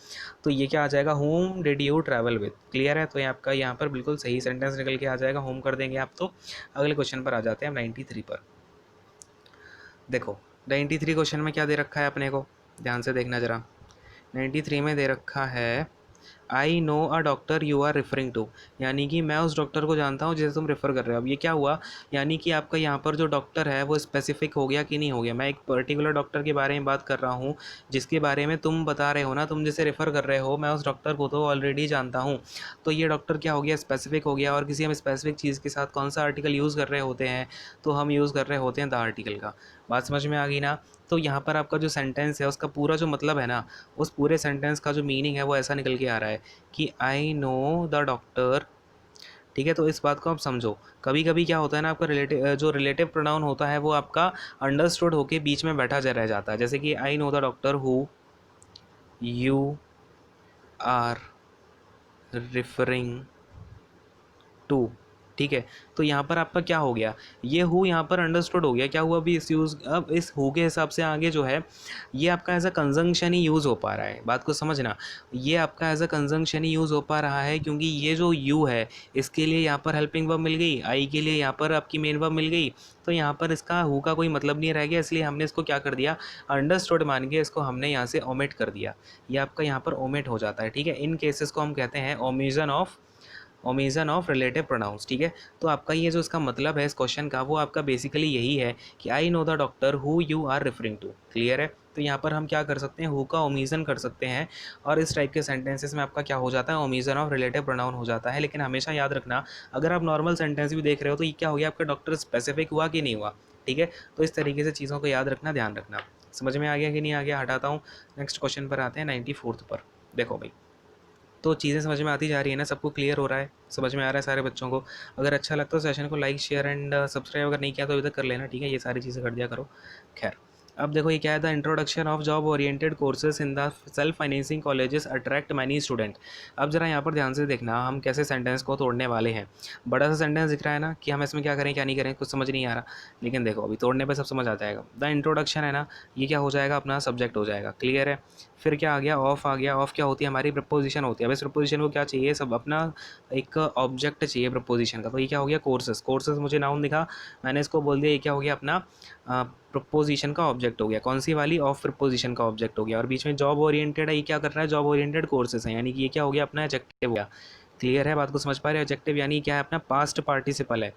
तो ये क्या आ जाएगा, home did you travel with. Clear है। तो ये आपका यहाँ पर बिल्कुल सही सेंटेंस निकल के आ जाएगा, होम कर देंगे आप। तो अगले क्वेश्चन पर आ जाते हैं हम 93 पर। देखो 93 क्वेश्चन में क्या दे रखा है अपने को, ध्यान से देखना ज़रा। 93 में दे रखा है I know a doctor you are referring to, यानी कि मैं उस डॉक्टर को जानता हूँ जिसे तुम रेफ़र कर रहे हो। अब ये क्या हुआ, यानी कि आपका यहाँ पर जो डॉक्टर है वो स्पेसिफिक हो गया कि नहीं हो गया। मैं एक पर्टिकुलर डॉक्टर के बारे में बात कर रहा हूँ, जिसके बारे में तुम बता रहे हो ना, तुम जिसे रेफ़र कर रहे हो, मैं उस डॉक्टर को तो ऑलरेडी जानता हूँ। तो ये डॉक्टर क्या हो गया, स्पेसिफिक हो गया। और किसी हम स्पेसिफिक चीज़ के साथ कौन सा आर्टिकल यूज़ कर रहे होते हैं, तो हम यूज़ कर रहे होते हैं द आर्टिकल का। बात समझ में आ गई ना। तो यहाँ पर आपका जो सेंटेंस है उसका पूरा जो मतलब है ना, उस पूरे सेंटेंस का जो मीनिंग है वो ऐसा निकल के आ रहा है कि आई नो द डॉक्टर। ठीक है। तो इस बात को आप समझो, कभी कभी क्या होता है ना, आपका रिलेटिव प्रोनाउन होता है वो आपका अंडरस्टूड होके बीच में बैठा जा रह जाता है। जैसे कि I know the doctor who you are referring to. ठीक है। तो यहाँ पर आपका क्या हो गया, ये हु यहाँ पर अंडरस्टूड हो गया, क्या हुआ अभी इस यूज़, अब इस हु के हिसाब से आगे जो है ये आपका एज अ कंजंक्शन ही यूज़ हो पा रहा है। बात को समझना, ये आपका एज अ कंजंक्शन ही यूज़ हो पा रहा है, क्योंकि ये जो यू है इसके लिए यहाँ पर हेल्पिंग वर्ब मिल गई, आई के लिए यहाँ पर आपकी मेन वर्ब मिल गई। तो यहाँ पर इसका हु का कोई मतलब नहीं रह गया, इसलिए हमने इसको क्या कर दिया, अंडरस्टूड मान के इसको हमने यहाँ से ओमिट कर दिया। ये आपका यहाँ पर ओमिट हो जाता है। ठीक है। इन केसेस को हम कहते हैं ओमिशन ऑफ रिलेटिव प्रोनाउंस। ठीक है। तो आपका ये जो इसका मतलब है इस क्वेश्चन का, वो आपका बेसिकली यही है कि I know the doctor who you are referring to. Clear है। तो यहाँ पर हम क्या कर सकते हैं, हु का ओमिशन कर सकते हैं, और इस टाइप के सेंटेंसेस में आपका क्या हो जाता है, ओमिशन ऑफ रिलेटिव प्रोनाउन हो जाता है। लेकिन हमेशा याद रखना, अगर आप नॉर्मल सेंटेंस भी देख रहे हो तो ये क्या हो गया, आपका डॉक्टर स्पेसिफिक हुआ कि नहीं हुआ। ठीक है। तो इस तरीके से चीज़ों को याद रखना, ध्यान रखना। समझ में आ गया कि नहीं आ गया, हटाता हूँ। नेक्स्ट क्वेश्चन पर आते हैं 94 पर। देखो भाई, तो चीज़ें समझ में आती जा रही है ना, सबको क्लियर हो रहा है, समझ में आ रहा है सारे बच्चों को। अगर अच्छा लगता है तो सेशन को लाइक शेयर एंड सब्सक्राइब अगर नहीं किया तो अभी तक कर लेना। ठीक है। ये सारी चीज़ें कर दिया करो। खैर, अब देखो ये क्या है, the introduction of job oriented courses in the self financing colleges attract many student. अब जरा यहाँ पर ध्यान से देखना, हम कैसे सेंटेंस को तोड़ने वाले हैं। बड़ा सा सेंटेंस दिख रहा है ना कि हम इसमें क्या करें क्या नहीं करें, कुछ समझ नहीं आ रहा, लेकिन देखो अभी तोड़ने पे सब समझ आ जाएगा। द इंट्रोडक्शन है ना, ये क्या हो जाएगा, अपना सब्जेक्ट हो जाएगा, क्लियर है। फिर क्या आ गया, ऑफ आ गया। ऑफ क्या होती है, हमारी प्रपोजिशन होती है। अब इस प्रपोजिशन को क्या चाहिए, सब अपना एक ऑब्जेक्ट चाहिए प्रपोजिशन का, तो ये क्या हो गया, कोर्सेज। कोर्सेज मुझे नाउन दिखा, मैंने इसको बोल दिया, ये क्या हो गया, अपना प्रपोजिशन का ऑब्जेक्ट हो गया। कौन सी वाली, ऑफ प्रपोजिशन का ऑब्जेक्ट हो गया। और बीच में जॉब ओरिएंटेड है, ये क्या कर रहा है, जॉब ओरिएंटेड कोर्सेज है, यानी कि ये क्या हो गया, अपना एडजेक्टिव हो गया। क्लियर है, बात को समझ पा रहे हो। एडजेक्टिव यानी क्या है, अपना पास्ट पार्टिसिपल है।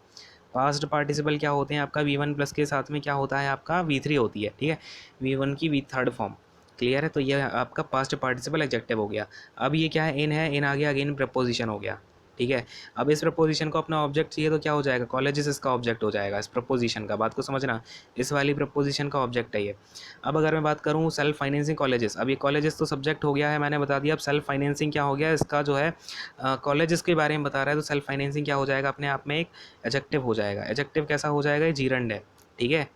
पास्ट पार्टिसिपल क्या होते हैं, आपका V1 प्लस के साथ में क्या होता है, आपका V3 होती है, ठीक है, V1 की थर्ड फॉर्म। क्लियर है, तो ये आपका पास्ट पार्टिसिपल एडजेक्टिव हो गया। अब ये क्या है, इन है, इन आ गया, अगेन प्रपोजिशन हो गया, ठीक है। अब इस प्रपोजिशन को अपना ऑब्जेक्ट चाहिए, तो क्या हो जाएगा, कॉलेजेस इसका ऑब्जेक्ट हो जाएगा, इस प्रपोजिशन का। बात को समझना, इस वाली प्रपोजिशन का ऑब्जेक्ट है ये। अब अगर मैं बात करूँ सेल्फ फाइनेंसिंग कॉलेजेस, अब ये कॉलेजेस तो सब्जेक्ट हो गया है, मैंने बता दिया। अब सेल्फ फाइनेंसिंग क्या हो गया, इसका जो है कॉलेजेस के बारे में बता रहा है, तो सेल्फ फाइनेंसिंग क्या हो जाएगा, अपने आप में एक एडजेक्टिव हो जाएगा। एडजेक्टिव कैसा हो जाएगा, ये जीरंड है, ठीक है।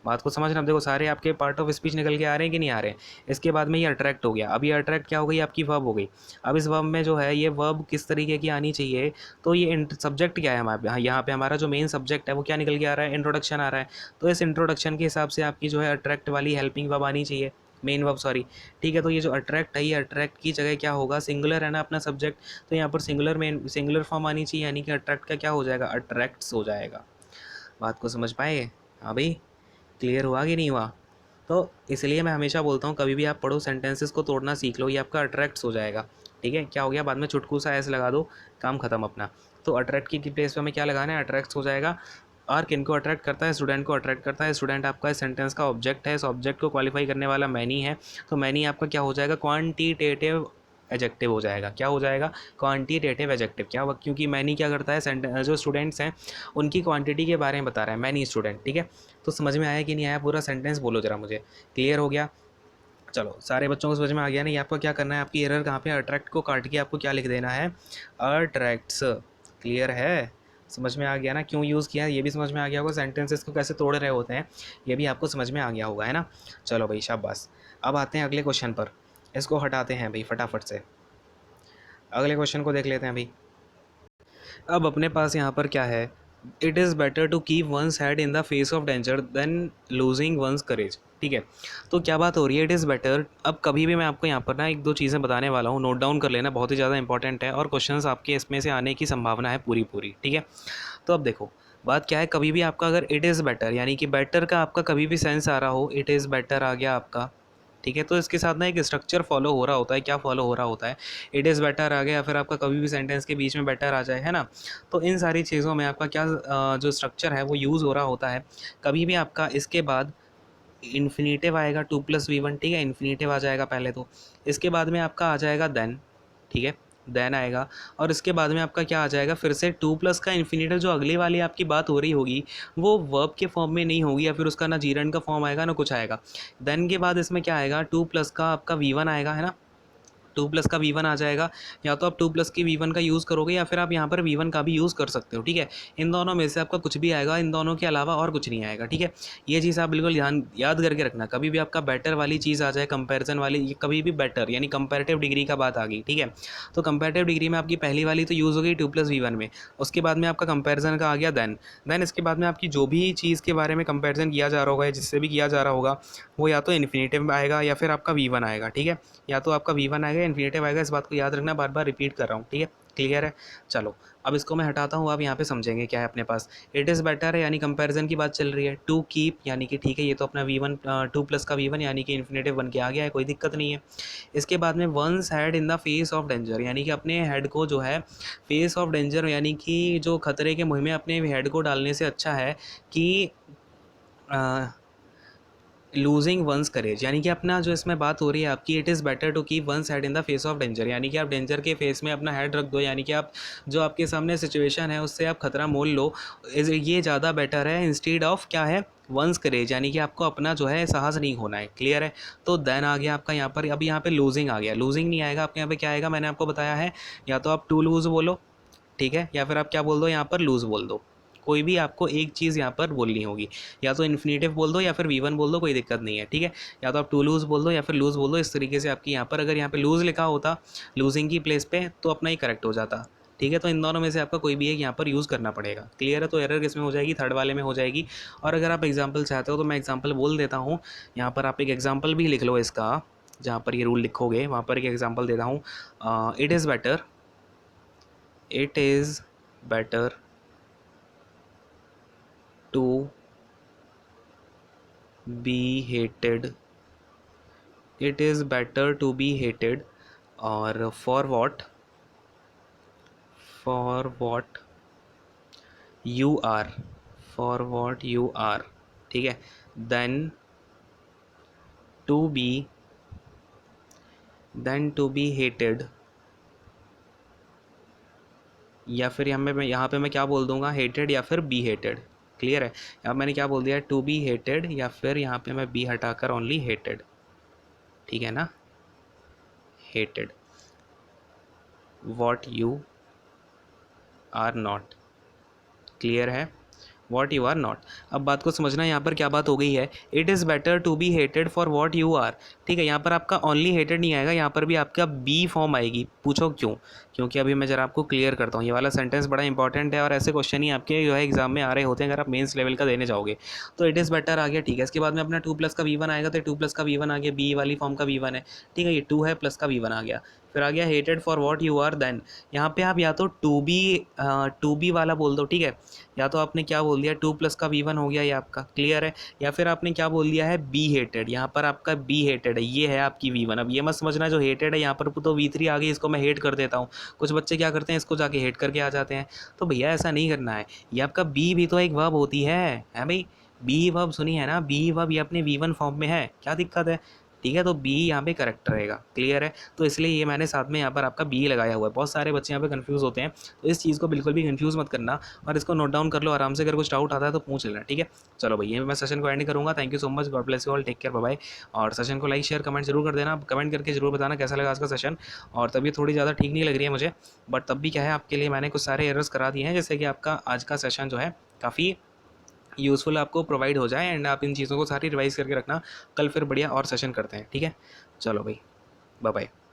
बात को समझना, अब देखो सारे आपके पार्ट ऑफ स्पीच निकल के आ रहे हैं कि नहीं आ रहे हैं। इसके बाद में ये अट्रैक्ट हो गया। अब ये अट्रैक्ट क्या हो गई, आपकी वर्ब हो गई। अब इस वर्ब में जो है, ये वर्ब किस तरीके की आनी चाहिए, तो ये सब्जेक्ट क्या है हमारे यहाँ पे, हमारा जो मेन सब्जेक्ट है वो क्या निकल के आ रहा है, इंट्रोडक्शन आ रहा है। तो इस इंट्रोडक्शन के हिसाब से आपकी जो है अट्रैक्ट वाली हेल्पिंग वर्ब आनी चाहिए, मेन वर्ब, सॉरी, ठीक है। तो ये जो अट्रैक्ट है, ये अट्रैक्ट की जगह क्या होगा, सिंगुलर है ना अपना सब्जेक्ट, तो यहाँ पर सिंगुलर मेन सिंगुलर फॉर्म आनी चाहिए, यानी कि अट्रैक्ट का क्या हो जाएगा, अट्रैक्ट्स हो जाएगा। बात को समझ पाए, हाँ भाई, क्लियर हुआ कि नहीं हुआ। तो इसलिए मैं हमेशा बोलता हूँ, कभी भी आप पढ़ो सेंटेंसेस को तोड़ना सीख लो, ये आपका अट्रैक्ट्स हो जाएगा, ठीक है। क्या हो गया, बाद में चुटकू सा ऐसे लगा दो, काम खत्म अपना। तो अट्रैक्ट की प्लेस पे हमें क्या लगाना है, अट्रैक्ट्स हो जाएगा। और किन को अट्रैक्ट करता है, स्टूडेंट को अट्रैक्ट करता है। स्टूडेंट आपका इस सेंटेंस का ऑब्जेक्ट है, इस ऑब्जेक्ट को क्वालिफाई करने वाला मैनी है, तो मैनी आपका क्या हो जाएगा, क्वांटिटेटिव एडजेक्टिव हो जाएगा। क्या हो जाएगा, क्वांटिटेटिव एडजेक्टिव। क्या, क्योंकि मैनी क्या करता है, जो स्टूडेंट्स हैं उनकी क्वांटिटी के बारे में बता रहा है, मैनी स्टूडेंट, ठीक है। तो समझ में आया कि नहीं आया, पूरा सेंटेंस बोलो जरा मुझे, क्लियर हो गया। चलो सारे बच्चों को समझ में आ गया नहीं, आपको क्या करना है, आपकी एरर कहाँ पे, अट्रैक्ट को काट के आपको क्या लिख देना है, अट्रैक्ट्स। क्लियर है, समझ में आ गया ना, क्यों यूज़ किया ये भी समझ में आ गया होगा, सेंटेंसेस को कैसे तोड़ रहे होते हैं ये भी आपको समझ में आ गया होगा, है ना। चलो भाई शाबाश। अब आते हैं अगले क्वेश्चन पर, इसको हटाते हैं भाई फटाफट से, अगले क्वेश्चन को देख लेते हैं भाई। अब अपने पास यहाँ पर क्या है, it is better to keep one's head in the face of danger than losing one's courage, ठीक है। तो क्या बात हो रही है, इट इज़ बेटर। अब कभी भी मैं आपको यहाँ पर ना एक दो चीज़ें बताने वाला हूँ, नोट डाउन कर लेना, बहुत ही ज़्यादा इंपॉर्टेंट है, और क्वेश्चंस आपके इसमें से आने की संभावना है पूरी पूरी, ठीक है। तो अब देखो बात क्या है, कभी भी आपका अगर इट इज़ बेटर, यानी कि बेटर का आपका कभी भी सेंस आ रहा हो, इट इज़ बेटर आ गया आपका, ठीक है, तो इसके साथ ना एक स्ट्रक्चर फॉलो हो रहा होता है। क्या फॉलो हो रहा होता है, इट इज़ बेटर आ गया, फिर आपका कभी भी सेंटेंस के बीच में बेटर आ जाए, है ना। तो इन सारी चीज़ों में आपका क्या जो स्ट्रक्चर है वो यूज़ हो रहा होता है। कभी भी आपका इसके बाद इन्फिनेटिव आएगा 2+V1, ठीक है, इन्फिनेटिव आ जाएगा पहले तो, इसके बाद में आपका आ जाएगा देन, ठीक है, देन आएगा। और इसके बाद में आपका क्या आ जाएगा, फिर से 2+ का इन्फिनेटिव, जो अगली वाली आपकी बात हो रही होगी वो वर्ब के फॉर्म में नहीं होगी, या फिर उसका ना जीरंड का फॉर्म आएगा ना कुछ आएगा। देन के बाद इसमें क्या आएगा, 2+ का आपका V1 आएगा, है ना, 2+ का V1 आ जाएगा। या तो आप 2+ की V1 का यूज़ करोगे, या फिर आप यहाँ पर V1 का भी यूज़ कर सकते हो, ठीक है। इन दोनों में से आपका कुछ भी आएगा, इन दोनों के अलावा और कुछ नहीं आएगा, ठीक है। ये चीज़ आप बिल्कुल ध्यान याद करके रखना, कभी भी आपका बेटर वाली चीज़ आ जाए, कंपैरिजन वाली, ये कभी भी बेटर यानी कंपैरेटिव डिग्री का बात आ गई, ठीक है। तो कंपैरेटिव डिग्री में आपकी पहली वाली तो यूज़ हो गई 2+V1 में, उसके बाद में आपका कंपैरिजन का आ गया देन इसके बाद में आपकी जो भी चीज़ के बारे में कंपैरिजन किया जा रहा होगा, जिससे भी किया जा रहा होगा, वो या तो इन्फिनेटिव में आएगा या फिर आपका V1 आएगा, ठीक है। या तो आपका V1 आएगा, इन्फिनेटिव आएगा, इस बात को याद रखना, बार बार रिपीट कर रहा हूँ, ठीक है, क्लियर है। चलो अब इसको मैं हटाता हूँ, आप यहाँ पे समझेंगे क्या है अपने पास। इट इज़ बेटर है यानी कंपैरिजन की बात चल रही है, टू कीप यानी कि ठीक है, ये तो अपना V1 2+ का V1 यानी कि इन्फिनेटिव बन के आ गया है, कोई दिक्कत नहीं है। इसके बाद में once head in the face of danger, यानी कि अपने हेड को जो है फेस ऑफ डेंजर, यानी कि जो खतरे के मुँह में अपने हेड को डालने से अच्छा है कि लूजिंग वंस करेज, यानी कि अपना जो इसमें बात हो रही है आपकी, it is better to keep one's head in the face of danger, यानी कि आप डेंजर के फेस में अपना हेड रख दो, यानी कि आप जो आपके सामने सिचुएशन है उससे आप खतरा मोल लो, ये ज़्यादा बेटर है, इंस्टीड ऑफ क्या है, वंस करेज, यानी कि आपको अपना जो है साहस नहीं होना है, क्लियर है। तो देन आ गया आपका यहाँ पर, अब यहाँ पे लूजिंग आ गया, लूजिंग नहीं आएगा आपके यहाँ पे, क्या आएगा मैंने आपको बताया है, या तो आप टू लूज़ बोलो, ठीक है, या फिर आप क्या बोल दो यहाँ पर, लूज़ बोल दो, कोई भी आपको एक चीज़ यहाँ पर बोलनी होगी, या तो इन्फिनेटिव बोल दो या फिर V1 बोल दो, कोई दिक्कत नहीं है, ठीक है। या तो आप टू लूज़ बोल दो या फिर लूज़ बोल दो, इस तरीके से आपकी यहाँ पर अगर यहाँ पे लूज़ लिखा होता लूजिंग की प्लेस पे तो अपना ही करेक्ट हो जाता, ठीक है। तो इन दोनों में से आपका कोई भी एक यहाँ पर यूज़ करना पड़ेगा, क्लियर है। तो एरर किस में हो जाएगी, थर्ड वाले में हो जाएगी। और अगर आप एग्जाम्पल चाहते हो तो मैं एग्जाम्पल बोल देता हूँ, यहाँ पर आप एक एग्जाम्पल भी लिख लो इसका, जहाँ पर ये रूल लिखोगे वहाँ पर एक एग्जाम्पल देता हूँ। It is better to be hated, it is better to be hated, और for what you are, for what you are, ठीक है, देन टू बी हेटेड, या फिर यहाँ पे मैं क्या बोल दूंगा, हेटेड या फिर बी हेटेड, क्लियर है। यहाँ मैंने क्या बोल दिया, टू बी हेटेड, या फिर यहाँ पे मैं बी हटाकर ओनली हेटेड, ठीक है ना, hated, what you are not, clear है, वॉट यू आर नॉट। अब बात को समझना, यहाँ पर क्या बात हो गई है, it is better to be hated for what you are, ठीक है। यहाँ पर आपका ओनली हेटेड नहीं आएगा, यहाँ पर भी आपका बी फॉर्म आएगी। पूछो क्यों, क्योंकि अभी मैं जरा आपको क्लियर करता हूँ। ये वाला सेंटेंस बड़ा इंपॉर्टेंट है और ऐसे क्वेश्चन ही आपके जो है एग्जाम में आ रहे होते हैं अगर आप मेंस लेवल का देने जाओगे। तो इट इज़ बेटर आ गया, ठीक है। इसके बाद में अपना 2 प्लस का V1 आएगा, तो 2 प्लस का V1 आ गया, बी वाली फॉर्म का V1 है, ठीक है। ये 2 है प्लस का V1 आ गया, फिर आ गया hated for what you are, then यहाँ पे आप या तो टू बी वाला बोल दो, ठीक है। या तो आपने क्या बोल दिया, 2 प्लस का V1 हो गया ये आपका, क्लियर है। या फिर आपने क्या बोल दिया है, बी हेटेड, यहाँ पर आपका बी हेटेड है, ये है आपकी V1। अब ये मत समझना जो हेटेड है यहाँ पर तो V3 आ गई, इसको मैं हेट कर देता हूँ। कुछ बच्चे क्या करते हैं, इसको जाके हेट करके आ जाते हैं। तो भैया ऐसा नहीं करना है, ये आपका बी भी तो एक वर्ब होती है भाई, बी वर्ब सुनी है ना, बी वर्ब ये अपने V1 फॉर्म में है, क्या दिक्कत है, ठीक है। तो बी यहाँ पे करेक्ट रहेगा, क्लियर है। तो इसलिए ये मैंने साथ में यहाँ पर आपका बी लगाया हुआ है। बहुत सारे बच्चे यहाँ पे कंफ्यूज होते हैं, तो इस चीज़ को बिल्कुल भी कंफ्यूज मत करना और इसको नोट डाउन कर लो आराम से। अगर कुछ डाउट आता है तो पूछ लेना, ठीक है। चलो भैया मैं सेशन को एंड करूँगा। Thank you so much, God bless you all, take care, bye bye. और सेशन को लाइक शेयर कमेंट जरूर कर देना, कमेंट करके जरूर बताना कैसा लगा आज का सेशन। और तबीयत थोड़ी ज़्यादा ठीक नहीं लग रही है मुझे, बट तब भी क्या है, आपके लिए मैंने कुछ सारे एरर्स करा दिए हैं, जैसे कि आपका आज का सेशन जो है काफ़ी यूज़फुल आपको प्रोवाइड हो जाए एंड आप इन चीज़ों को सारी रिवाइज करके रखना। कल फिर बढ़िया और सेशन करते हैं, ठीक है। चलो भाई, बाय बाय।